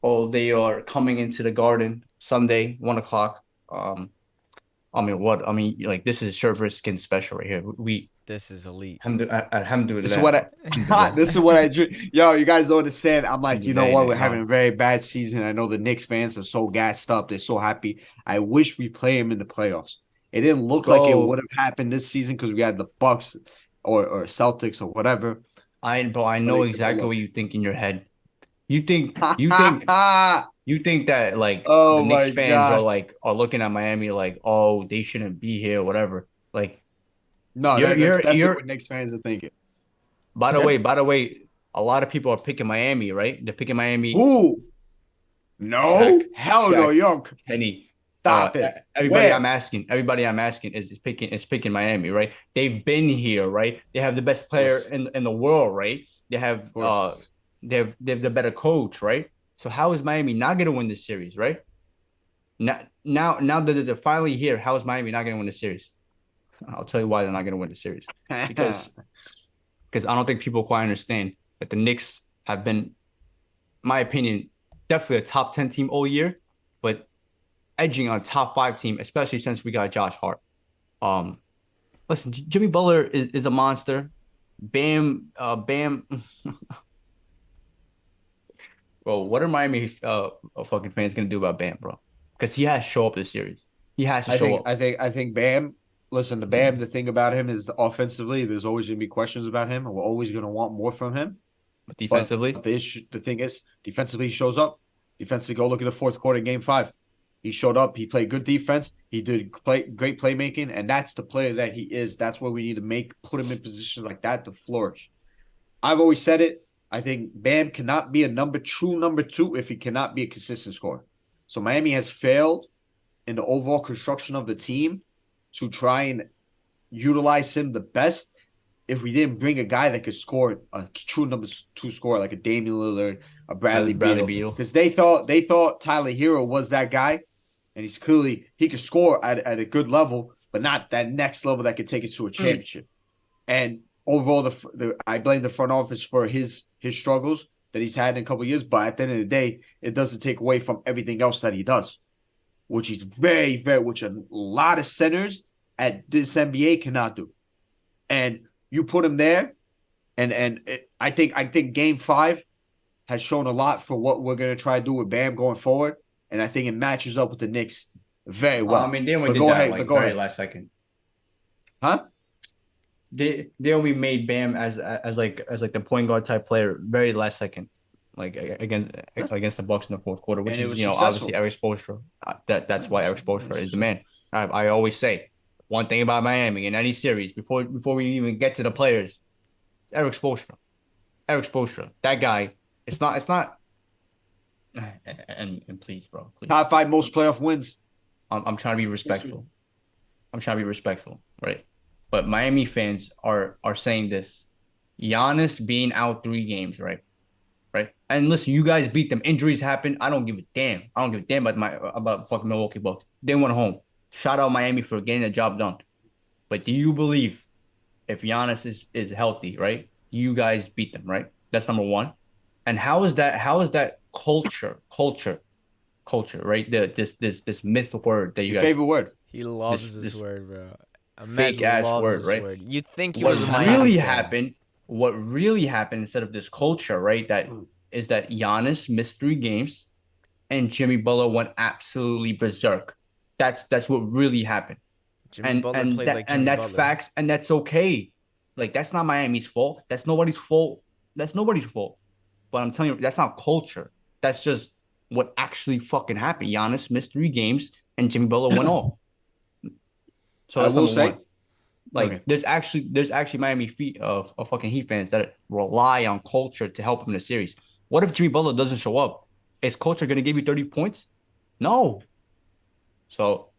Oh, they are coming into the Garden Sunday, 1:00. Like this is shirt versus skin special right here. This is elite. Alhamdulillah. This is what I dream. Yo, you guys don't understand. I'm like, you know what? We're having a very bad season. I know the Knicks fans are so gassed up. They're so happy. I wish we play them in the playoffs. It didn't look like it would have happened this season because we had the Bucks or Celtics or whatever. I know exactly what you think in your head. You think that like the Knicks fans are looking at Miami like, oh, they shouldn't be here, whatever. Like, no, that's definitely what Knicks fans are thinking. By the way, a lot of people are picking Miami, right? They're picking Miami. Who? No, hell no, York. Kenny, stop it. Everybody I'm asking is picking Miami, right? They've been here, right? They have the best player in the world, right? They have they have the better coach, right? So how is Miami not going to win this series, right? Now that they're finally here, how is Miami not going to win the series? I'll tell you why they're not going to win the series. Because I don't think people quite understand that the Knicks have been, in my opinion, definitely a top 10 team all year, but edging on a top 5 team, especially since we got Josh Hart. Listen, Jimmy Butler is a monster. Bam. Bro, what are Miami fucking fans gonna do about Bam, bro? Because he has to show up this series. He has to show up. I think Bam. Listen, the Bam. The thing about him is offensively, there's always gonna be questions about him, and we're always gonna want more from him. But defensively, the thing is, defensively he shows up. Defensively, go look at the fourth quarter, Game 5. He showed up. He played good defense. He did great playmaking, and that's the player that he is. That's what we need to put him in positions like that to flourish. I've always said it. I think Bam cannot be a true number 2 if he cannot be a consistent scorer. So Miami has failed in the overall construction of the team to try and utilize him the best if we didn't bring a guy that could score a true number 2 scorer like a Damian Lillard, a Bradley Beal. Because they thought Tyler Hero was that guy, and he could score at a good level, but not that next level that could take us to a championship. And overall, I blame the front office for his struggles that he's had in a couple of years. But at the end of the day, it doesn't take away from everything else that he does, which is which a lot of centers at this NBA cannot do. And you put him there, I think Game 5 has shown a lot for what we're gonna try to do with Bam going forward, and I think it matches up with the Knicks very well. I mean, they only But did go that ahead, like but go very ahead. last second. Huh? They only made Bam as the point guard type player very last second, like against the Bucks in the fourth quarter, which And it is was obviously successful. Eric Spoelstra. That's why Eric Spoelstra is the man. I always say one thing about Miami in any series before we even get to the players, it's Eric Spoelstra. Eric Spoelstra, that guy. It's not. And please, bro, please. Top 5 most playoff wins. I'm trying to be respectful. I'm trying to be respectful, right? But Miami fans are saying this. Giannis being out 3 games, right? Right. And listen, you guys beat them. Injuries happen. I don't give a damn. I don't give a damn about fucking Milwaukee Bucks. They went home. Shout out Miami for getting the job done. But do you believe if Giannis is healthy, right? You guys beat them, right? That's number one. And how is that culture, right? This myth word that you Your guys favorite word. He loves this this word, bro. fake ass word, right? You'd think he what was a Miami really fan. happened, what really happened instead of this culture, right? That is that Giannis missed 3 games and Jimmy Butler went absolutely berserk. That's what really happened. Jimmy Butler played like Jimmy and that's Butler. facts, and that's okay. Like that's not Miami's fault. That's nobody's fault. That's nobody's fault. But I'm telling you, that's not culture. That's just what actually fucking happened. Giannis missed 3 games and Jimmy Butler went off. So that's I will number say, one. Like okay. there's actually Miami of fucking Heat fans that rely on culture to help them in the series. What if Jimmy Butler doesn't show up? Is culture gonna give you 30 points? No. So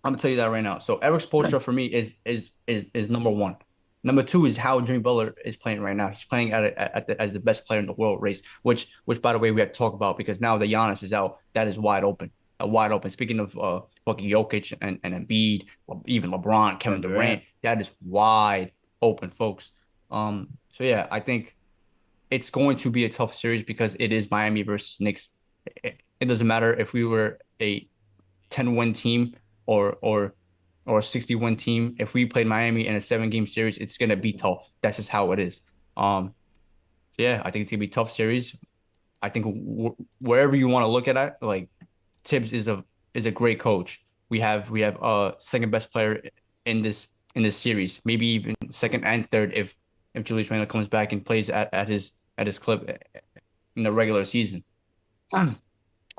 I'm gonna tell you that right now. So Eric Spoelstra for me is number one. Number 2 is how Jimmy Butler is playing right now. He's playing as the best player in the world race, which by the way we have to talk about because now that Giannis is out, that is wide open. Wide open. Speaking of fucking Jokic and Embiid, even LeBron, Kevin Durant, that is wide open, folks. So yeah, I think it's going to be a tough series because it is Miami versus Knicks. It doesn't matter if we were a 10-win team or a 60-win team. If we played Miami in a 7-game series, it's gonna be tough. That's just how it is. So yeah, I think it's gonna be a tough series. I think wherever you want to look at it, like Tibbs is a great coach. We have second best player in this series, maybe even second and third if Julius Randle comes back and plays at his clip in the regular season. And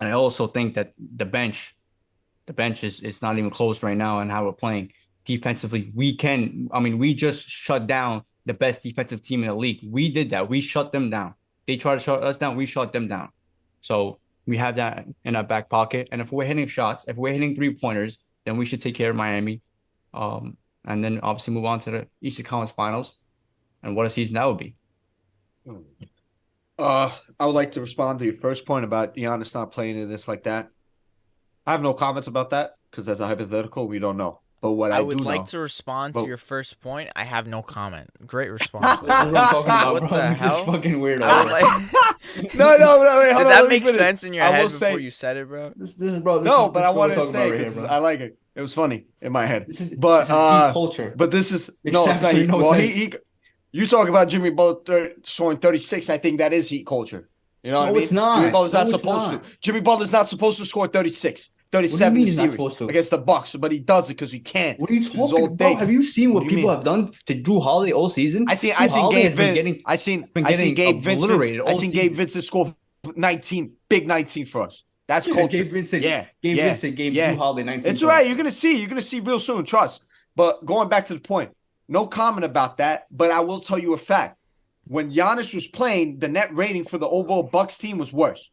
I also think that the bench is not even close right now on how we're playing defensively. We just shut down the best defensive team in the league. We did that. We shut them down. They tried to shut us down. We shut them down. So we have that in our back pocket. And if we're hitting shots, if we're hitting 3-pointers, then we should take care of Miami. And then obviously move on to the Eastern Conference Finals. And what a season that would be. I would like to respond to your first point about Giannis not playing in this like that. I have no comments about that because that's a hypothetical. We don't know. But what I would do like know, to respond to your first point. I have no comment. Great response. That's what I'm talking about, What bro. the This hell? fucking weirdo. I would like. no, wait, hold Did on, that let me make finish. sense in your I head will before say- you said it, bro? This is bro. No, but I want wanted to say because I like it. It was funny in my head. This is But this is deep culture. But this is Makes no, it's not. absolutely no Well, sense. he you talk about Jimmy Butler scoring 36. I think that is heat culture. You know what I No, mean? it's not. Jimmy Butler's not No, it's supposed not. to. Jimmy Butler's not supposed to score 36, 37 mean in the he's not series supposed to? against the Bucks, but he does it because he can't. What are you This is all talking about? day. Have you seen what What do you people mean? have done to Drew Holiday all season? I seen Drew Gabe Holiday has been Vincent. getting I seen getting Gabe Vincent. obliterated all I seen Gabe season. Vincent score 19, big 19 for us. That's culture. Gabe Vincent. Yeah, Gabe yeah, Vincent gave yeah. Drew Holiday 19. It's all right. You're gonna see real soon. Trust. But going back to the point, no comment about that. But I will tell you a fact: when Giannis was playing, the net rating for the overall Bucks team was worse.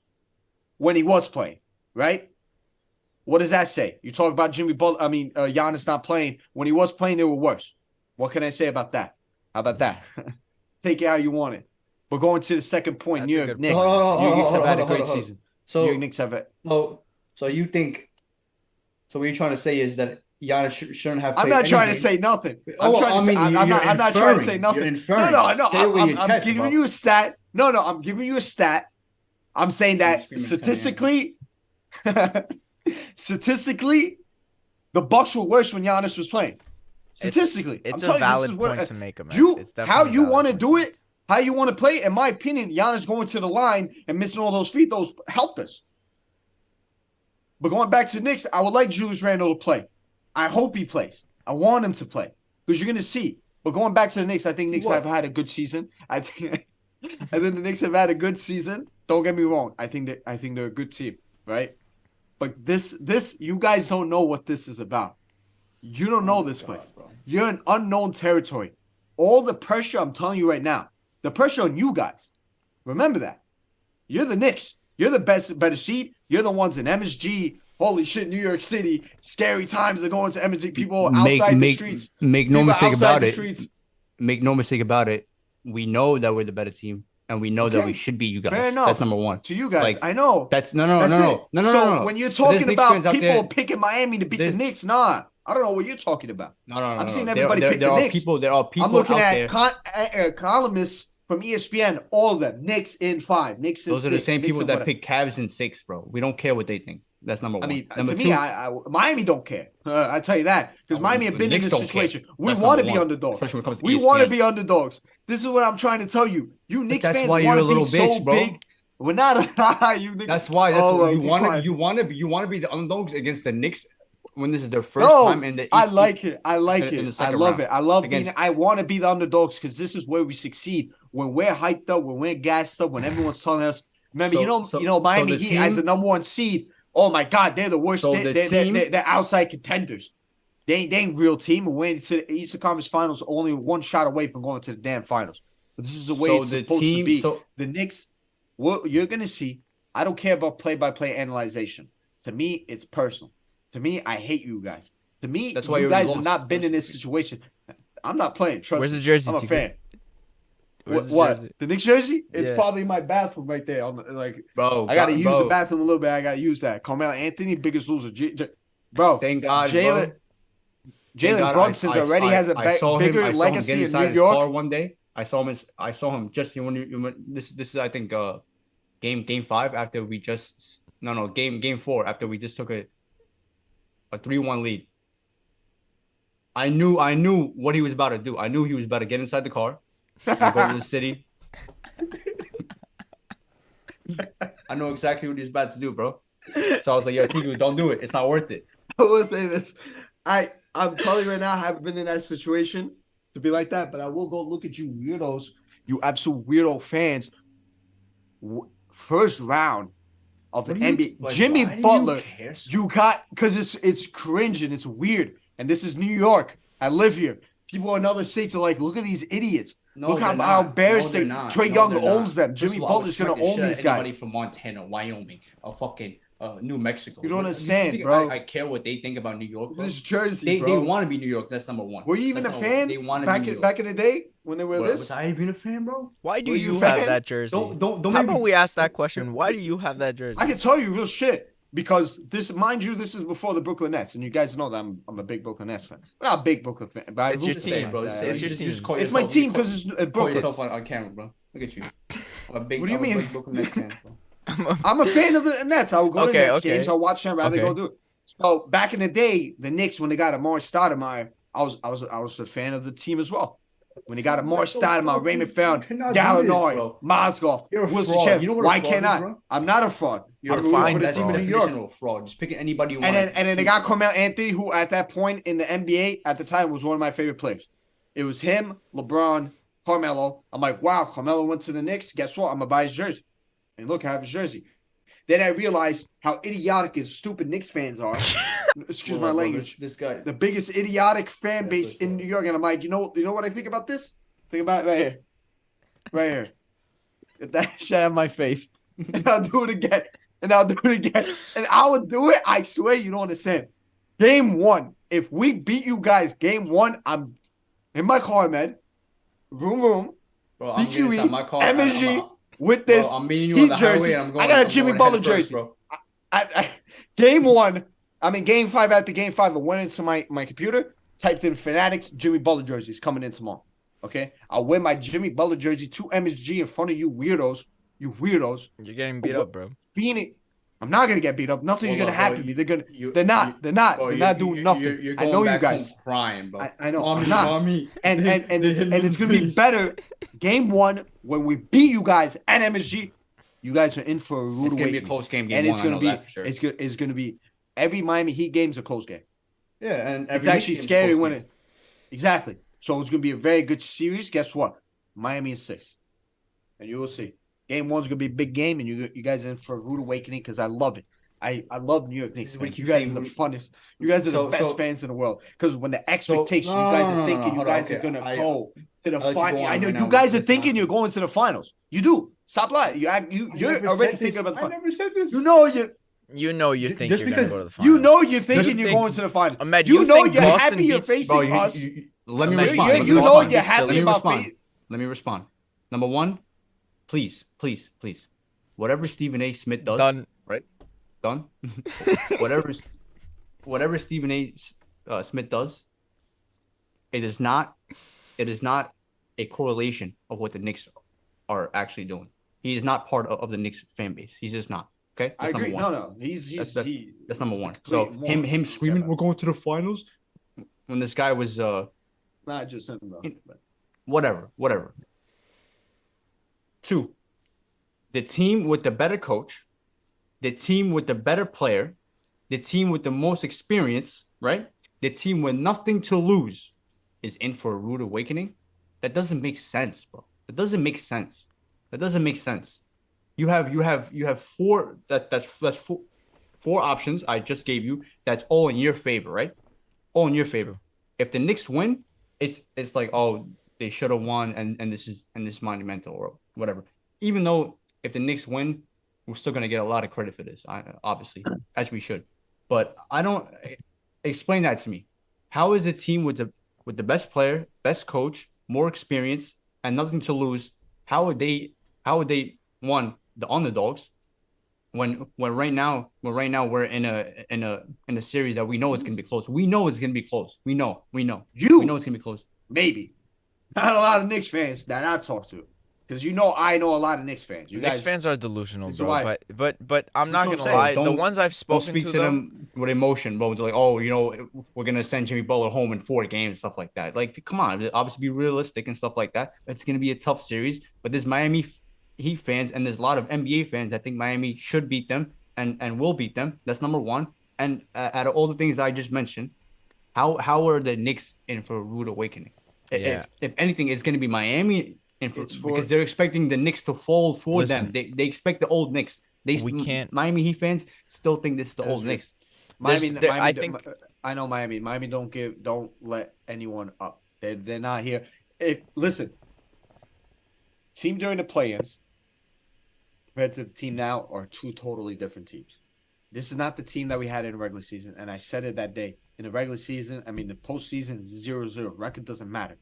When he was playing, right? What does that say? You talk about Giannis not playing. When he was playing, they were worse. What can I say about that? How about that? Take it how you want it. But going to the second point, That's New a York good Knicks. point. New York Knicks have had a Hold great on. season. So New York Knicks have it. so you think? So what you're trying to say is that Giannis shouldn't have. I'm played not any trying to game? say nothing. Oh, I'm not trying to say inferring. nothing. You're inferring. No. Say it with your I'm chest, giving bro. you a stat. No, I'm giving you a stat. I'm saying that statistically, the Bucks were worse when Giannis was playing. Statistically, It's I'm a telling you, this valid is what point to make, man. you It's how definitely a you valid want to point do make. it. How you want to play? In my opinion, Giannis going to the line and missing all those free throws helped us. But going back to the Knicks, I would like Julius Randle to play. I hope he plays. I want him to play because you're going to see. But going back to the Knicks, I think Knicks have had a good season. I think the Knicks have had a good season. Don't get me wrong. I think they're a good team, right? But this you guys don't know what this is about. You don't know this place. Bro. You're in unknown territory. All the pressure, I'm telling you right now, the pressure on you guys. Remember that. You're the Knicks. You're the better seed. You're the ones in MSG. Holy shit, New York City. Scary times. They're going to MSG. People outside the streets. Make no mistake about it. Make no mistake about it. We know that we're the better team. And we know that we should beat you guys. Fair enough. That's number one. To you guys, I know. That's no. So when you're talking about people picking Miami to beat the Knicks, nah. I don't know what you're talking about. No. I'm seeing everybody pick the Knicks. There are people. I'm looking at columnists from ESPN, all of them. Knicks in 5. Knicks in 6. Those are the same Knicks people that pick Cavs in 6, bro. We don't care what they think. That's number one. I mean, number to two, me, Miami don't care. I tell you that because Miami have been in this situation. We want to be underdogs. We want to be underdogs. This is what I'm trying to tell you. You Knicks fans want to be so big. We're not. You Knicks. That's why. You want to be the underdogs against the Knicks when this is their first time in the. I like it. I love it. I love being. I want to be the underdogs because this is where we succeed. When we're hyped up, when we're gassed up, when everyone's telling us. Remember, Miami Heat as the number 1 seed. Oh my God, they're the worst. They're outside contenders. They ain't real team. We went to the Eastern Conference Finals, only 1 shot away from going to the damn finals. But this is the way it's supposed to be. The Knicks, what you're gonna see. I don't care about play-by-play analyzation. To me, it's personal. To me, I hate you guys. To me, that's why you guys have not been in this situation. I'm not playing. Trust me. Where's the jersey? I'm a fan. What? The Knicks jersey? It's probably in my bathroom right there. Bro, I gotta use the bathroom a little bit. I gotta use that. Carmelo Anthony, biggest loser. Bro, thank God, Jalen Brunson already has a bigger legacy in New York. One day, I saw him just when this is I think game 5 after we just game 4 after we just took a 3-1 lead. I knew what he was about to do. I knew he was about to get inside the car. Go to the city. I know exactly what he's about to do, bro. So I was like, yo, Tiku, don't do it. It's not worth it. I will say this. I'm telling you right now, I haven't been in that situation to be like that, but I will go look at you weirdos, you absolute weirdo fans. First round of the NBA. Jimmy Butler, you got, because it's cringe and it's weird. And this is New York. I live here. People in other states are like, look at these idiots. Look how embarrassing Trae Young owns them. Jimmy Butler's going to own these guys. Anybody from Montana, Wyoming, fucking New Mexico. You don't understand, bro. I care what they think about New York. This is Jersey, bro. They want to be New York. That's number one. Were you even a fan back in the day when they were this? Was I even a fan, bro? Why do you have that jersey? Don't How about we ask that question? Why do you have that jersey? I can tell you real shit. Because mind you, this is before the Brooklyn Nets, and you guys know that I'm a big Brooklyn Nets fan. I'm not a big Brooklyn fan, but it's your team, bro. It's your team. It's my team because it's Brooklyn. Call yourself on camera, bro. Look at you. What do you mean? Brooklyn Nets fan, bro. I'm a fan of the Nets. I will go to Nets games. I'll watch them. Rather go do it. So back in the day, the Knicks when they got Amari Stoudemire, I was a fan of the team as well. When they got Amari Stoudemire, Raymond Found, Gallinari, Mozgov, Wilson Champ. Why can't I? I'm not a fraud. You're a fine fraud. Just picking anybody you want. And then they got Carmelo Anthony, who at that point in the NBA at the time was one of my favorite players. It was him, LeBron, Carmelo. I'm like, wow, Carmelo went to the Knicks. Guess what? I'm gonna buy his jersey. And look, I have his jersey. Then I realized how idiotic and stupid Knicks fans are. Excuse my language. This guy, the biggest idiotic fan base in New York, and I'm like, you know what I think about this? Think about it right here. Get that shit out of my face, and I'll do it again, and I would do it. I swear, you don't understand. Game 1, if we beat you guys, game 1, I'm in my car, man. Vroom, bro. BQE, my car, MSG. With this Heat jersey, I got a Jimmy Butler jersey. Bro. Game 1, game 5 after game 5, I went into my computer, typed in Fanatics, Jimmy Butler jerseys coming in tomorrow. Okay? I'll wear my Jimmy Butler jersey to MSG in front of you weirdos. You weirdos. You're getting beat up, bro. Phoenix. I'm not gonna get beat up. Nothing's gonna happen to me. They're not doing nothing. You're I going know you back guys. home crying, bro. I know. Mommy, I'm not. mommy. And it's gonna be better. Game 1 when we beat you guys at MSG. You guys are in for a rude It's gonna be a awakening. close game. And Game it's one, I gonna know be that for sure. it's gonna be every Miami Heat game's a close game. Yeah, and It's actually scary when it exactly. So it's gonna be a very good series. Guess what? Miami is 6, and you will see. Game 1's gonna be a big game, and you guys are in for a rude awakening because I love it. I love New York Knicks. This is what Fans. you You guys keep are the saying. funnest. You guys are So- the best so- fans in the world. Because when the expectation, no, you guys no, are no, thinking you hold on, guys are okay. gonna I- go to the I'll let you go final. on I know right you now guys with are this thinking you're nonsense. going to the finals. You do. Stop lying. You're I never already said thinking this. about the I finals. never said this. You know you You know you think just you're gonna because go to the finals. you know you're thinking Just you're think- going to the finals. Ahmed, you you know think you're Boston happy you're beats- facing Bro, us. let me Imagine respond. you Let me know respond. you're happy Let me about respond. fa- Let me respond. Number one, please, whatever Stephen A. Smith does, Done. right? Done. whatever Stephen A. Smith does, it is not a correlation of what the Knicks are actually doing. He is not part of the Knicks fan base. He's just not. Okay, I that's agree. number one. No. That's number he's a one. So complete him moron. screaming, Yeah, "We're going to the finals," when this guy was not just him, bro. whatever. 2, the team with the better coach, the team with the better player, the team with the most experience, right? The team with nothing to lose is in for a rude awakening. That doesn't make sense, bro. That doesn't make sense. You have four that's four options I just gave you. That's all in your favor, right? All in your favor. True. If the Knicks win, it's like, oh, they should have won and this is monumental or whatever. Even though if the Knicks win, we're still gonna get a lot of credit for this, obviously, as we should. But I don't explain that to me. How is a team with the best player, best coach, more experience, and nothing to lose? How would they one the underdogs when right now we're in a series that we know it's gonna be close. We know it's gonna be close. We know it's gonna be close. Maybe. Not a lot of Knicks fans that I've talked to. Because I know a lot of Knicks fans. You Knicks guys, fans are delusional, This is bro. why- But I'm not what gonna I'm lie. saying. The Don't- ones I've Don't spoken speak to to them, them with emotion, bro. It's like, oh, we're gonna send Jimmy Butler home in 4 games, stuff like that. Like, come on, obviously be realistic and stuff like that. It's gonna be a tough series, but there's Miami Heat fans and there's a lot of NBA fans. I think Miami should beat them and will beat them. That's number one. And out of all the things I just mentioned, how are the Knicks in for a rude awakening? Yeah. If anything, it's gonna be Miami in for, It's for- because they're expecting the Knicks to fold for Listen. them. They expect the old Knicks. We can't- Miami Heat fans still think this is the That's old right. Knicks. I know Miami. Miami don't let anyone up. They're not here. Listen, team during the play-ins compared to the team now are 2 totally different teams. This is not the team that we had in the regular season, and I said it that day. In the regular season, the postseason is 0-0. Record doesn't matter.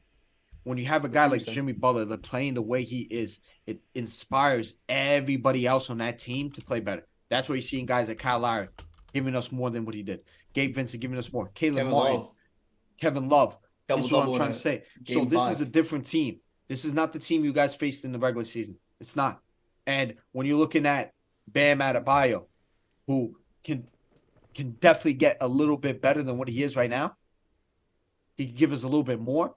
When you have a guy like Jimmy Butler that playing the way he is, it inspires everybody else on that team to play better. That's where you're seeing guys like Kyle Lowry giving us more than what he did. Gabe Vincent giving us more. Caleb Martin, Kevin Love. This is what I'm trying to say. So this is a different team. This is not the team you guys faced in the regular season. It's not. And when you're looking at Bam Adebayo, who can definitely get a little bit better than what he is right now, he can give us a little bit more.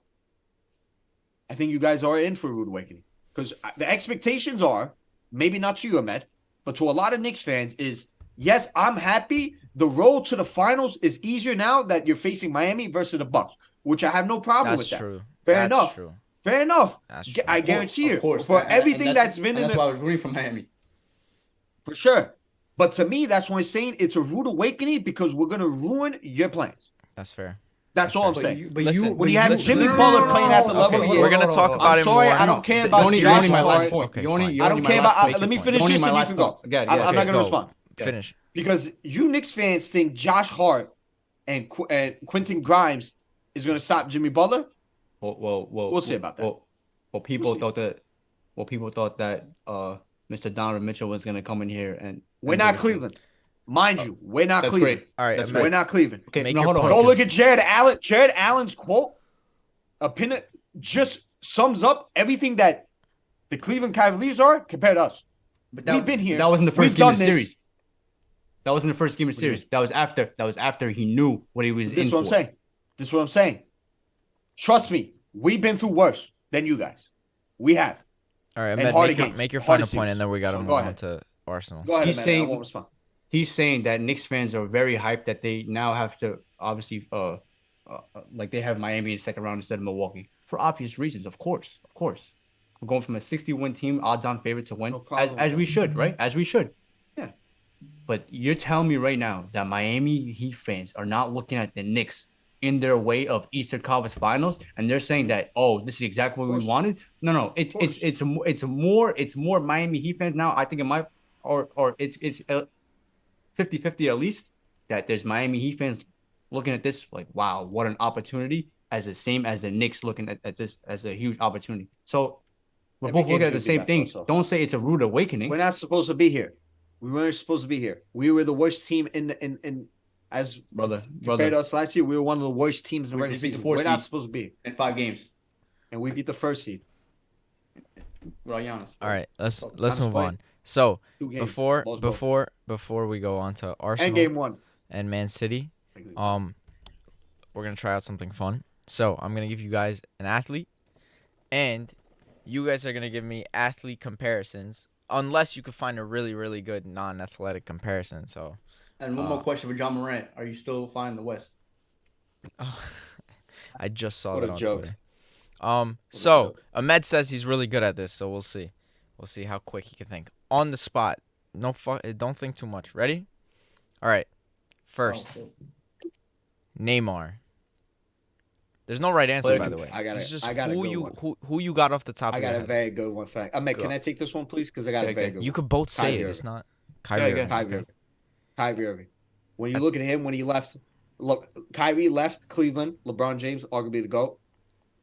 I think you guys are in for a rude awakening. Because the expectations are, maybe not to you, Ahmed, but to a lot of Knicks fans is, yes, I'm happy. The road to the finals is easier now that you're facing Miami versus the Bucks, which I have no problem with that's that. true. Fair That's enough. true. Fair enough. That's true. I guarantee you. Of course, For and everything that's been in that's the... why I was rooting for Miami. For sure. But to me, that's why I'm saying it's a rude awakening because we're going to ruin your plans. That's fair. That's all I'm But saying. you, when you have listen, Jimmy listen, Butler listen, playing at the level he is. We're gonna talk about I'm it sorry, more. I don't care The about series Yoni, my part- last point. Okay, Yoni, fine. I don't care about... Make Let me your finish point. this my and you last can go. point. Again, I'm yeah, not going to go. respond. Finish. Because you Knicks fans think Josh Hart and Quentin Grimes is going to stop Jimmy Butler. We'll see about that. Well, people thought that Mr. Donovan Mitchell was gonna come in here and We're not Cleveland. Mind you, we're not That's Cleveland. great. All right, That's Ahmed, We're not Cleveland. Okay, Make no, your hold on. point. Go Because- look at Jared Allen. Jared Allen's quote, opinion, just sums up everything that the Cleveland Cavaliers are compared to us. But We've been here. That wasn't the We've first game of done the this. series. That wasn't the first game of the series. That was after he knew what he was in for. This is what I'm saying. This is what I'm saying. Trust me, we've been through worse than you guys. We have. All right, And Ahmed, harder make your, games. make your Harder final point, and then we got to series. move Go on ahead. to Arsenal. Go ahead, He's man. saying- I won't respond. He's saying that Knicks fans are very hyped that they now have to obviously like they have Miami in the second round instead of Milwaukee for obvious reasons. Of course. We're going from a 60-win team, odds-on favorite to win, No problem. as we should, right? As we should. Yeah. But you're telling me right now that Miami Heat fans are not looking at the Knicks in their way of Eastern Conference Finals, and they're saying that, oh, this is exactly what we wanted. No, it's more Miami Heat fans now. I think it might or it's 50-50 at least, that there's Miami Heat fans looking at this like, wow, what an opportunity, as the same as the Knicks looking at this as a huge opportunity. So we're Every both looking game's at the gonna be same that thing. close, though. Don't say it's a rude awakening. We're not supposed to be here. We weren't supposed to be here. We were the worst team in as Brother. compared to us last year. We were one of the worst teams in the We regular beat the season. fourth We're not seed. supposed to be, In 5 games. and we beat the first seed. Without Giannis. All right, let's Time's move played. on. So 2 games. before Balls both. before we go on to Arsenal And game 1. and Man City, we're gonna try out something fun. So I'm gonna give you guys an athlete, and you guys are gonna give me athlete comparisons, unless you could find a really, really good non-athletic comparison. So, And one more question for John Morant. Are you still fine in the West? I just saw What that a on joke. Twitter. a So joke. Ahmed says he's really good at this. So we'll see. We'll see how quick he can think on the spot. Don't think too much. Ready? All right. First, Oh, Neymar. There's no right answer, Player by the way. I got It's it. just I got a who good you one. who you got off the top I of your got a head. very good one. Fact. Ahmed, Go. can I take this one, please? Because I got Yeah, a very okay. good You one. could both say Kyrie it. Irving. It's not Yeah, Kyrie. yeah. Irving, Kyrie okay? Irving. Kyrie Irving. When you That's- look at him, when he left, look, Kyrie left Cleveland. LeBron James, arguably the GOAT.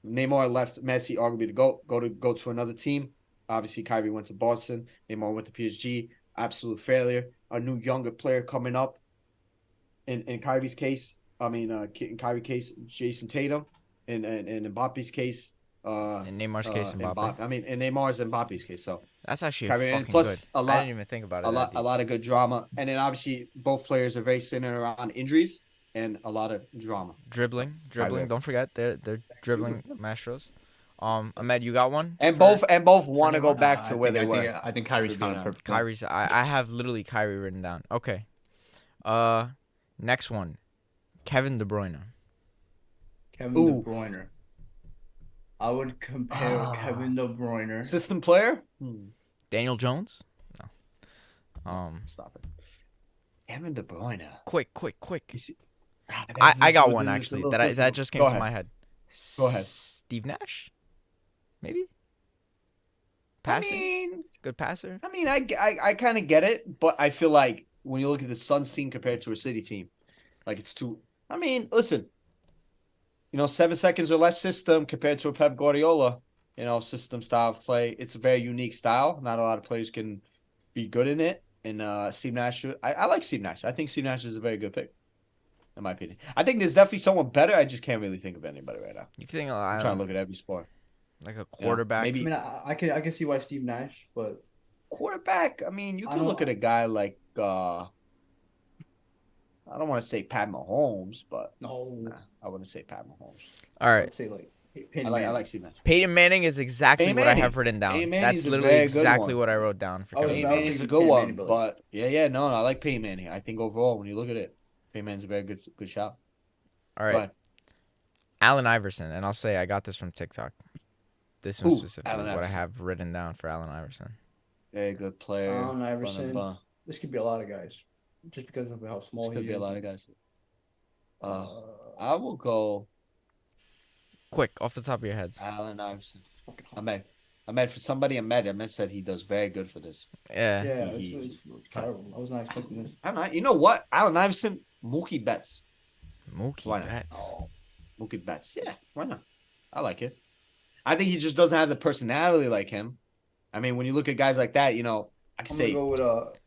Neymar left Messi, arguably the GOAT. Go to another team. Obviously, Kyrie went to Boston. Neymar went to PSG. Absolute failure. A new younger player coming up. In Kyrie's case, in Kyrie's case, Jason Tatum. In Mbappe's case, In Neymar's case, Mbappe. in Neymar's and Mbappe's case. So That's actually Kyrie, and fucking plus good. a lot- I didn't even think about it. a that deep. lot of good drama, and then obviously both players are very centered around injuries and a lot of drama. Dribbling. Kyrie. Don't forget they're dribbling mastros. Ahmed, you got one? And for both want to go Neymar? back to where they were. I think Kyrie's To be kind of honest. perfect. Kyrie's. I have literally Kyrie written down. Okay. Next one, Kevin De Bruyne. Kevin Ooh. De Bruyne. I would compare Kevin De Bruyne. System player? Daniel Jones. No. Stop it. Kevin De Bruyne. Quick. You see- I got This one is a actually little that difficult. just came Go to ahead. my head. Go ahead. Steve Nash. Maybe. Passing. Good passer. I kind of get it, but I feel like when you look at the Suns team compared to a City team, like it's too. Listen. 7 seconds or less system compared to a Pep Guardiola, system style of play. It's a very unique style. Not a lot of players can be good in it. And Steve Nash, I like Steve Nash. I think Steve Nash is a very good pick, in my opinion. I think there's definitely someone better. I just can't really think of anybody right now. You think I'm trying to look at every sport. like a quarterback? maybe- I mean, I can see why Steve Nash, but Quarterback, you I can don't- look at a guy like I don't want to say Pat Mahomes, but no, I wouldn't say Pat Mahomes. All I right. would say like I Peyton like Manning. Steve Nash. Peyton Manning is exactly Peyton what I Manning. have written down. Peyton That's Manning's a literally very good exactly one. what I wrote down for I was- Kevin. Peyton I Manning's a thinking good Peyton one, Manning, but- but no, I like Peyton Manning. I think overall, when you look at it, Peyton Manning's a very good shot. All right. But Allen Iverson, and I'll say I got this from TikTok. This one Ooh, specifically, Allen what I Iverson. have written down for Allen Iverson. very good player. Allen Iverson. Blah, blah, This could be a lot of guys, just because of how small blah. Could he be is. a lot of guys. I will go Quick, off the top of your heads. Allen Iverson. Ahmed, for somebody Ahmed said he does very good for this. Yeah. Yeah, He's- it's terrible. I was not expecting this. I'm not. You know what? Allen Iverson, Mookie Betts. Mookie Why not? Betts. Mookie Betts. Yeah, why not? I like it. I think he just doesn't have the personality like him. When you look at guys like that, I can I'm say gonna go with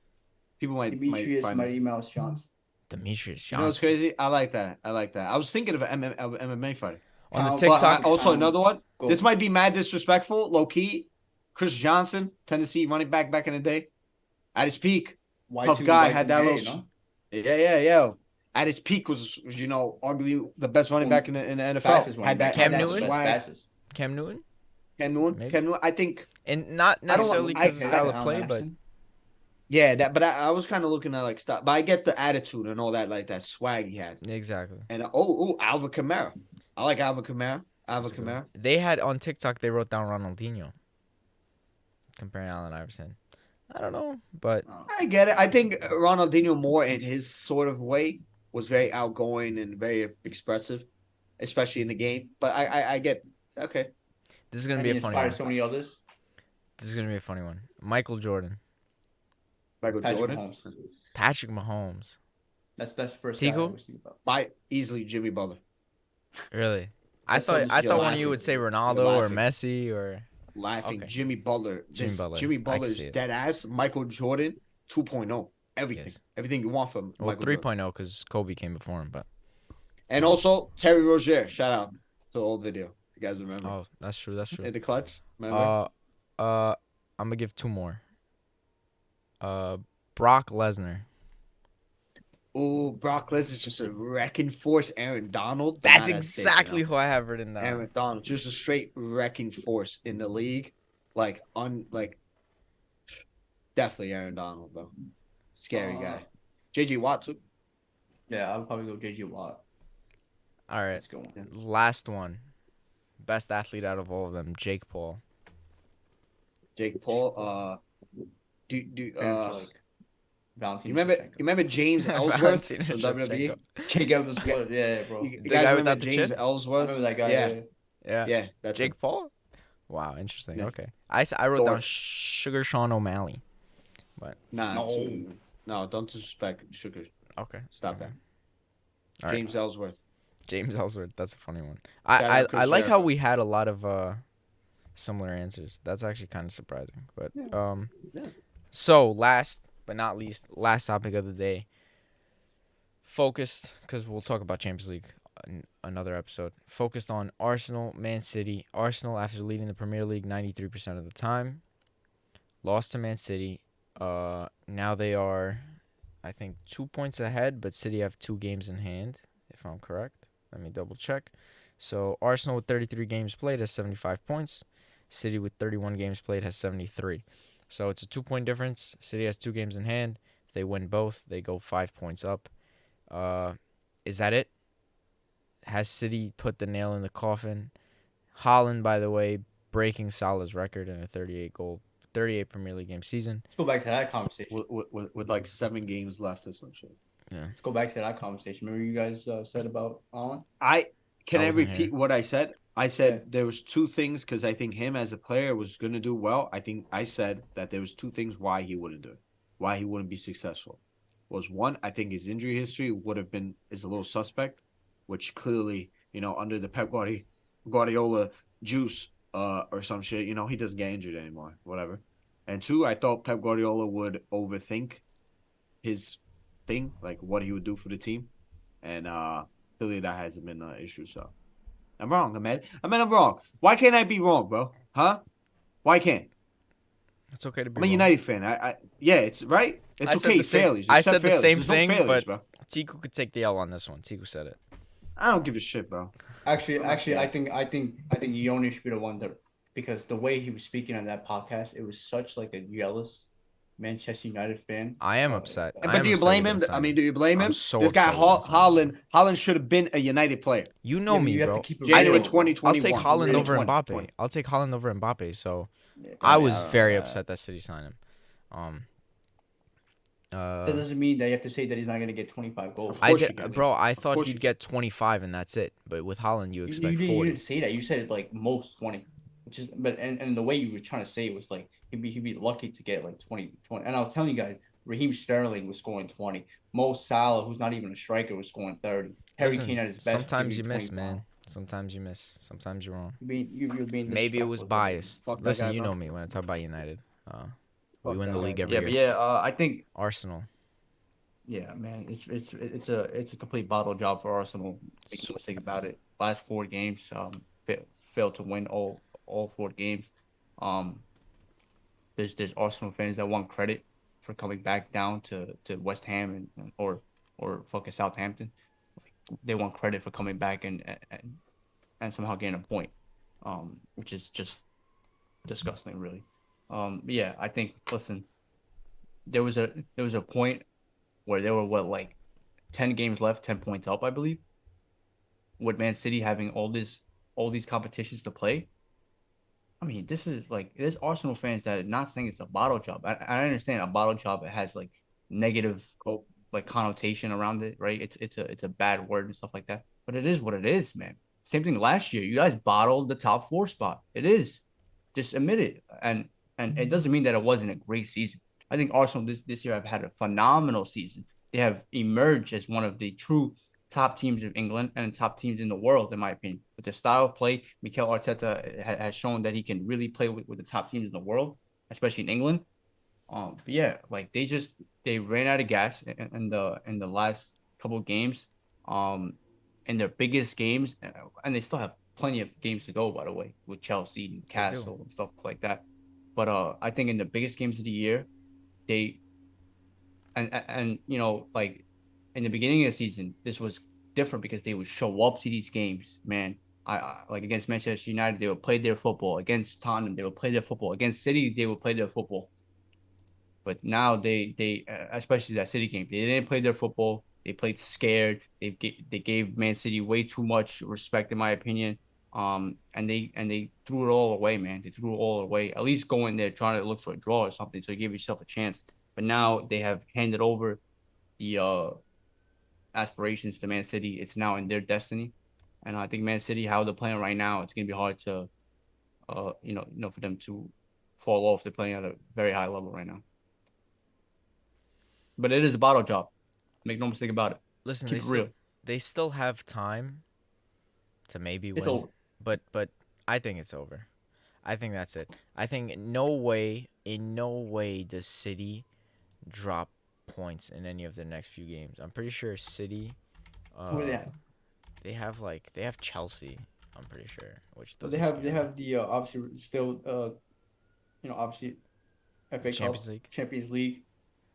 people might Demetrius find this. Mouse Johnson. Demetrius You know what's Johnson. crazy? I like that. I was thinking of an MMA fighter. On the But TikTok, Also, another one. Go. This might be mad disrespectful, low key. Chris Johnson, Tennessee running back in the day, at his peak. Y2, Tough guy, Y2J, had that little. Yeah. At his peak was arguably the best running back in the NFL. Fastest running Had back. that had Cam that Newton? swag. Fastest. Cam Newton? Cam Newton. Maybe. Cam Newton. I think And not I don't. necessarily because of I style of Allen play, but Iverson. yeah. But I was kind of looking at like stuff. But I get the attitude and all that, like that swag he has. exactly. And Alvin Kamara. I like Alvin Kamara. That's good. They had on TikTok, they wrote down Ronaldinho. Comparing Allen Iverson. I don't know, but I get it. I think Ronaldinho more in his sort of way was very outgoing and very expressive, especially in the game. But I get okay. this is going to And be he a funny one. inspired so many others. This is going to be a funny one. Michael Jordan. Michael Patrick Jordan. Mahomes. Patrick Mahomes. That's the first guy I Tiku? was thinking about. My easily Jimmy Butler. Really? I That's so thought you're one of you laughing. would say You're Ronaldo or laughing. Messi or Laughing. Okay. Jimmy Butler. Jimmy I Butler can is see it. dead ass. Michael Jordan 2.0. Everything. Yes. Everything you want from well Michael 3.0 because Kobe came before him, but And also Terry Rozier. Shout out to the old video. You guys remember? oh, that's true. That's true. In the clutch. Remember? I'm gonna give two more. Brock Lesnar. Oh, Brock Lesnar's just a wrecking force. Aaron Donald. but That's not as big, exactly who I have written down. Aaron Donald, just a straight wrecking force in the league. Definitely Aaron Donald, bro. Scary guy. JJ Watt too. Yeah, I would probably go JJ Watt. All right, Let's go. last one. Best athlete out of all of them, Jake Paul. Jake Paul. Like Valentin. You remember James Ellsworth Valentina from WWE? Shevchenko. Jake Evans, yeah, bro. You The guys guy remember without the James chin? I Ellsworth? remember that guy. Yeah. Yeah. Yeah, that's Jake him. Paul? Wow, interesting. Yeah. Okay. I wrote down Thor. Sugar Sean O'Malley. Nah, No. no, don't disrespect Sugar. Okay. Stop okay. that. All right. James Ellsworth. James Ellsworth. That's a funny one. Shout I out Chris like how Jericho. we had a lot of similar answers. That's actually kind of surprising. But Yeah. so last but not least, last topic of the day. Focused, because we'll talk about Champions League in another episode. Focused on Arsenal, Man City. Arsenal, after leading the Premier League 93% of the time, lost to Man City. Now they are, I think, 2 points ahead, but City have 2 games in hand, if I'm correct. Let me double check. So Arsenal with 33 games played has 75 points. City with 31 games played has 73. So it's a 2-point difference. City has 2 games in hand. If they win both, they go 5 points up. Is that it? Has City put the nail in the coffin? Haaland, by the way, breaking Salah's record in a 38 Premier League game season. Let's go back to that conversation. With like 7 games left or some shit. Let's go back to that conversation. Remember you guys said about Allen? Can I I wasn't repeat here. what I said? I said Yeah. there was 2 things because I think him as a player was going to do well. I think I said that there was 2 things why he wouldn't do it, why he wouldn't be successful. Was one, I think his injury history is a little suspect, which clearly, under the Pep Guardiola juice or some shit, he doesn't get injured anymore, whatever. And 2, I thought Pep Guardiola would overthink his thing, like what he would do for the team. And clearly that hasn't been an issue, so. I'm wrong, Ahmed. I'm wrong. Why can't I be wrong, bro? Huh? Why can't? It's okay to be I'm a wrong. United fan. Yeah, it's right. It's I said okay. the same- Failures. I Accept said the failures. same There's no thing, failures, but- bro. Tiku could take the L on this one. Tiku said it. I don't give a shit, bro. Actually, I think Ione should be the one that, because the way he was speaking on that podcast, it was such like a jealous Manchester United fan. I am upset. I But am do you upset blame we him? didn't sign I mean, do you blame I'm him? so This guy upset we didn't sign him. Holland should have been a United player. You know Yeah, but me, you have bro. to keep it January real. 2021. I'll take Holland Really, over 2020. Mbappe. I'll take Holland over Mbappe. So Yeah, I was yeah, very yeah. upset that City signed him. That doesn't mean that you have to say that he's not going to get 25 goals. I course you did, can. bro. I thought course he'd you get 25 and that's it. But with Holland, you expect you 40. didn't say that. You said like most 20, which is and the way you were trying to say it was like he'd be lucky to get like 20. And I was telling you guys, Raheem Sterling was scoring 20. Mo Salah, who's not even a striker, was scoring 30. Harry Listen, Kane at his best. sometimes you giving miss, 25. man. Sometimes you miss. Sometimes you're wrong. You're being Maybe it was disrespectful. biased. Fuck that Listen, guy, you bro. know me when I talk about United. We Fuck win that the guy. league every Yeah, year. but yeah, I think Arsenal. yeah, man, it's a complete bottle job for Arsenal. Make no mistake about it. Last 4 games, failed to win all 4 games. There's Arsenal fans that want credit for coming back down to West Ham or or fucking Southampton. They want credit for coming back and somehow getting a point, which is just disgusting, really. Yeah, I think. Listen, there was a point where there were what, like 10 games left, 10 points up, I believe, with Man City having all these competitions to play. I mean, this is like there's Arsenal fans that are not saying it's a bottle job. I understand a bottle job, it has like negative like connotation around it, right? It's a bad word and stuff like that. But it is what it is, man. Same thing last year. You guys bottled the top four spot. It is. Just admit it. And it doesn't mean that it wasn't a great season. I think Arsenal this year have had a phenomenal season. They have emerged as one of the true top teams of England and top teams in the world, in my opinion. With their style of play, Mikel Arteta has shown that he can really play with the top teams in the world, especially in England. But yeah, like they ran out of gas in the last couple of games, in their biggest games, and they still have plenty of games to go, by the way, with Chelsea and Castle and stuff like that. But I think in the biggest games of the year, they and like in the beginning of the season, this was different because they would show up to these games, man. I like against Manchester United, they would play their football. Against Tottenham, they would play their football. Against City, they would play their football. But now they especially that City game, they didn't play their football. They played scared. They gave Man City way too much respect, in my opinion. And they threw it all away, man. They threw it all away. At least go in there trying to look for a draw or something, so you give yourself a chance. But now they have handed over the aspirations to Man City. It's now in their destiny, and I think Man City, how they're playing right now, it's gonna be hard to, for them to fall off. They're playing at a very high level right now. But it is a bottle job. Make no mistake about it. Listen, Keep it real. they still have time to maybe win. It's over. But I think it's over. I think that's it. I think in no way does City drop points in any of their next few games. I'm pretty sure City Who do they have? they have Chelsea, I'm pretty sure, which They doesn't have scare they me. have the obviously still obviously FA Champions Cup, League. Champions League.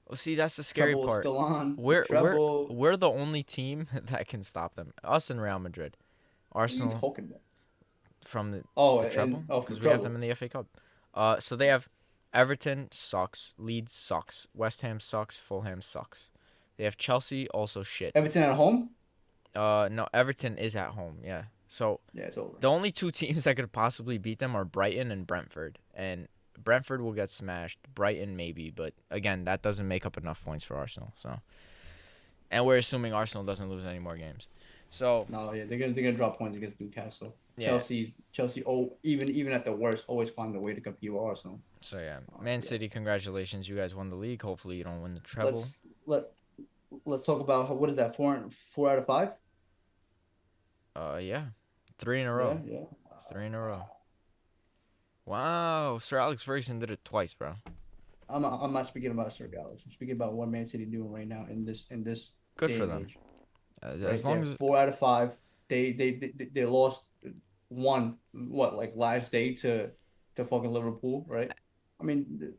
Well, see, that's the scary Treble is part. still on. We're Treble. we're the only team that can stop them. Us and Real Madrid. What are you Arsenal talking about? from the Oh, treble and for because the we have treble. them in the FA Cup. So they have Everton sucks, Leeds sucks, West Ham sucks, Fulham sucks. They have Chelsea also shit. Everton at home. No, Everton is at home. Yeah. So Yeah, it's over. the only two teams that could possibly beat them are Brighton and Brentford, and Brentford will get smashed. Brighton maybe, but again, that doesn't make up enough points for Arsenal. So, and we're assuming Arsenal doesn't lose any more games. So No, yeah, they're gonna drop points against Newcastle. Yeah. Chelsea. Oh, even at the worst, always find a way to compete with Arsenal. So yeah, Man yeah. City, congratulations, you guys won the league. Hopefully you don't win the treble. Let's talk about what is that, four out of five? Yeah, 3 in a row. Yeah. 3 in a row. Wow, Sir Alex Ferguson did it twice, bro. I'm not speaking about Sir Alex. I'm speaking about what Man City doing right now in this Good day for and them. age. As long as 4 out of 5. They lost one like last day to fucking Liverpool, right? I mean,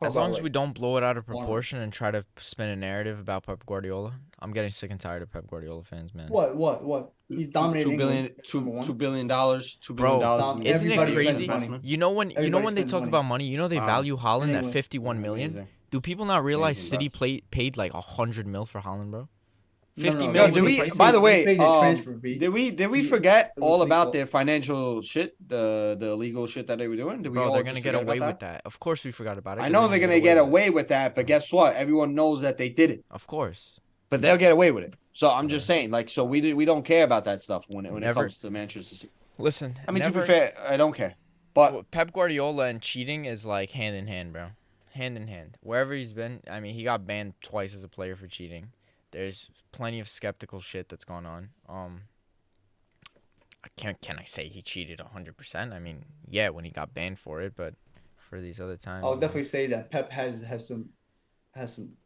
as long as we don't blow it out of proportion and try to spin a narrative about Pep Guardiola, I'm getting sick and tired of Pep Guardiola fans, man. What? He's dominating England. $2 billion, $2 Bro, billion. isn't it Everybody crazy? spends money. You know when Everybody they spends talk money. about money, they Wow. value Haaland at Anyway. 51 million. Amazing. Do people not realize Amazing, City bro. paid like 100 mil for Haaland, bro? No, 50 no, million no, Yo, was did the we? price By tag. the way, They paid the transfer fee. did we He- forget it was all pretty about cool. their financial shit, the illegal shit that they were doing? Did we Bro, all they're just gonna get forget away about with that. Of course, we forgot about it. I 'cause know they're gonna get away with that, but guess what? Everyone knows that they did it, Of course. but they'll get away with it. So I'm Yeah. just saying, like, so we don't care about that stuff when it Never- comes to Manchester City. Listen, I mean, never, to be fair, I don't care, but Pep Guardiola and cheating is like hand in hand, bro. Hand in hand. Wherever he's been, I mean, he got banned twice as a player for cheating. There's plenty of skeptical shit that's going on. Can I say he cheated 100%? I mean, yeah, when he got banned for it, but for these other times, I'll definitely say that Pep has some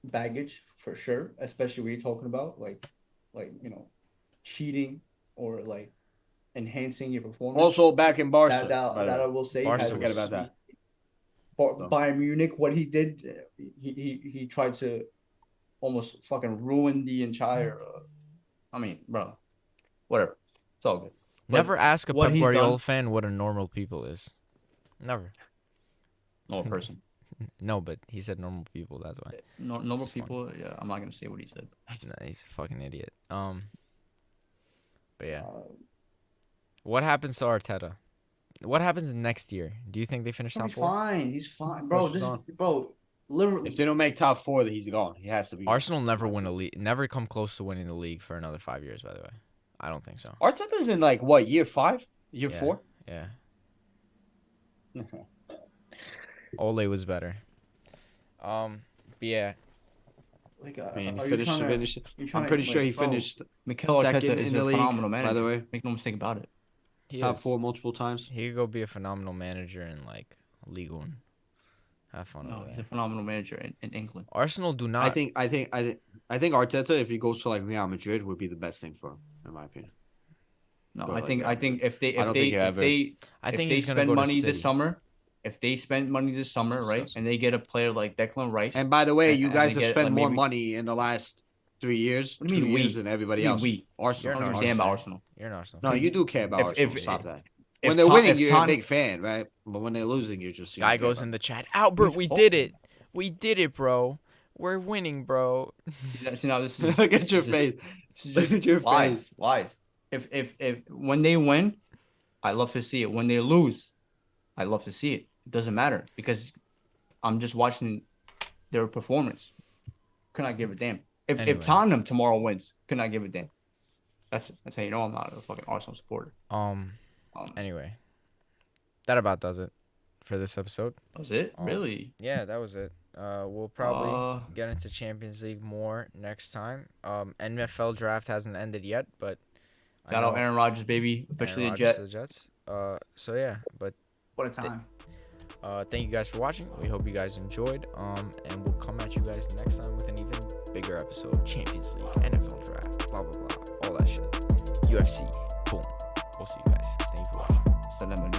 baggage for sure, especially when you're talking about like cheating or like enhancing your performance. also back in Barca. by the that way. I will say. Barca has- forget about that. Bayern Munich, what he did, he tried to almost fucking ruined the entire. I mean, bro, whatever. It's all good. But Never ask a what Pep he's Guardiola done- fan what a normal people is. Never. Normal person. No, but he said normal people. That's why. Normal It's funny. people. Yeah, I'm not gonna say what he said. Nah, he's a fucking idiot. But yeah, Uh, what happens to Arteta? What happens next year? Do you think they finish top he's 4? fine. He's fine, bro. Pressure's on. Literally. If they don't make top 4, then he's gone. He has to be. Arsenal never win a league. Never come close to winning the league for another 5 years. By the way, I don't think so. Arteta's in like what, year 5, year Yeah. 4? Yeah, Ole was better. But yeah, Like, I mean, are he you finished. trying to- finished you I'm trying to, pretty sure like, he bro, finished Mikel second Arteta is in the a league. phenomenal manager. By the way, Make no mistake about it. he top is. 4 multiple times. He could go be a phenomenal manager in like League One. Have fun No, over he's there. a phenomenal manager in England. Arsenal do not. I think Arteta, if he goes to like Real Madrid, would be the best thing for him, in my opinion. No, Go I like think that. I think if they I don't think he ever- I if think they he's gonna spend go to money City. this summer, if they spend money this summer, right, Successful. and they get a player like Declan Rice, And by the way, you And guys they have get, spent like, more maybe- money in the last 3 years, What do you 2 mean we? years than everybody What do you else. mean Arsenal. You're an I don't Arsenal understand about fan. Arsenal. You're an Arsenal. No, fan. you do care about If- Arsenal. if- Stop that. If When they're Tot- winning, if you're Tot- a big fan, right? But when they're losing, you're just Guy goes in the chat. Albert, we did it. We did it, bro. We're winning, bro. See, now this is Look at your this- face. this is Look just at your lies, face. lies. If when they win, I love to see it. When they lose, I love to see it. It doesn't matter because I'm just watching their performance. Could not give a damn. Anyway. If Tottenham tomorrow wins, could not give a damn. That's how you know I'm not a fucking Arsenal supporter. Anyway, that about does it for this episode. That was it? Really? Yeah, that was it. We'll probably get into Champions League more next time. NFL draft hasn't ended yet, but I Shout out know Aaron Rodgers, baby. Officially Aaron a Jet. Rodgers to the Jets. So yeah, but What a time. thank you guys for watching. We hope you guys enjoyed. And we'll come at you guys next time with an even bigger episode. Champions League, NFL draft, blah blah blah, all that shit. UFC. Boom. We'll see you guys. Thank you for watching. Salam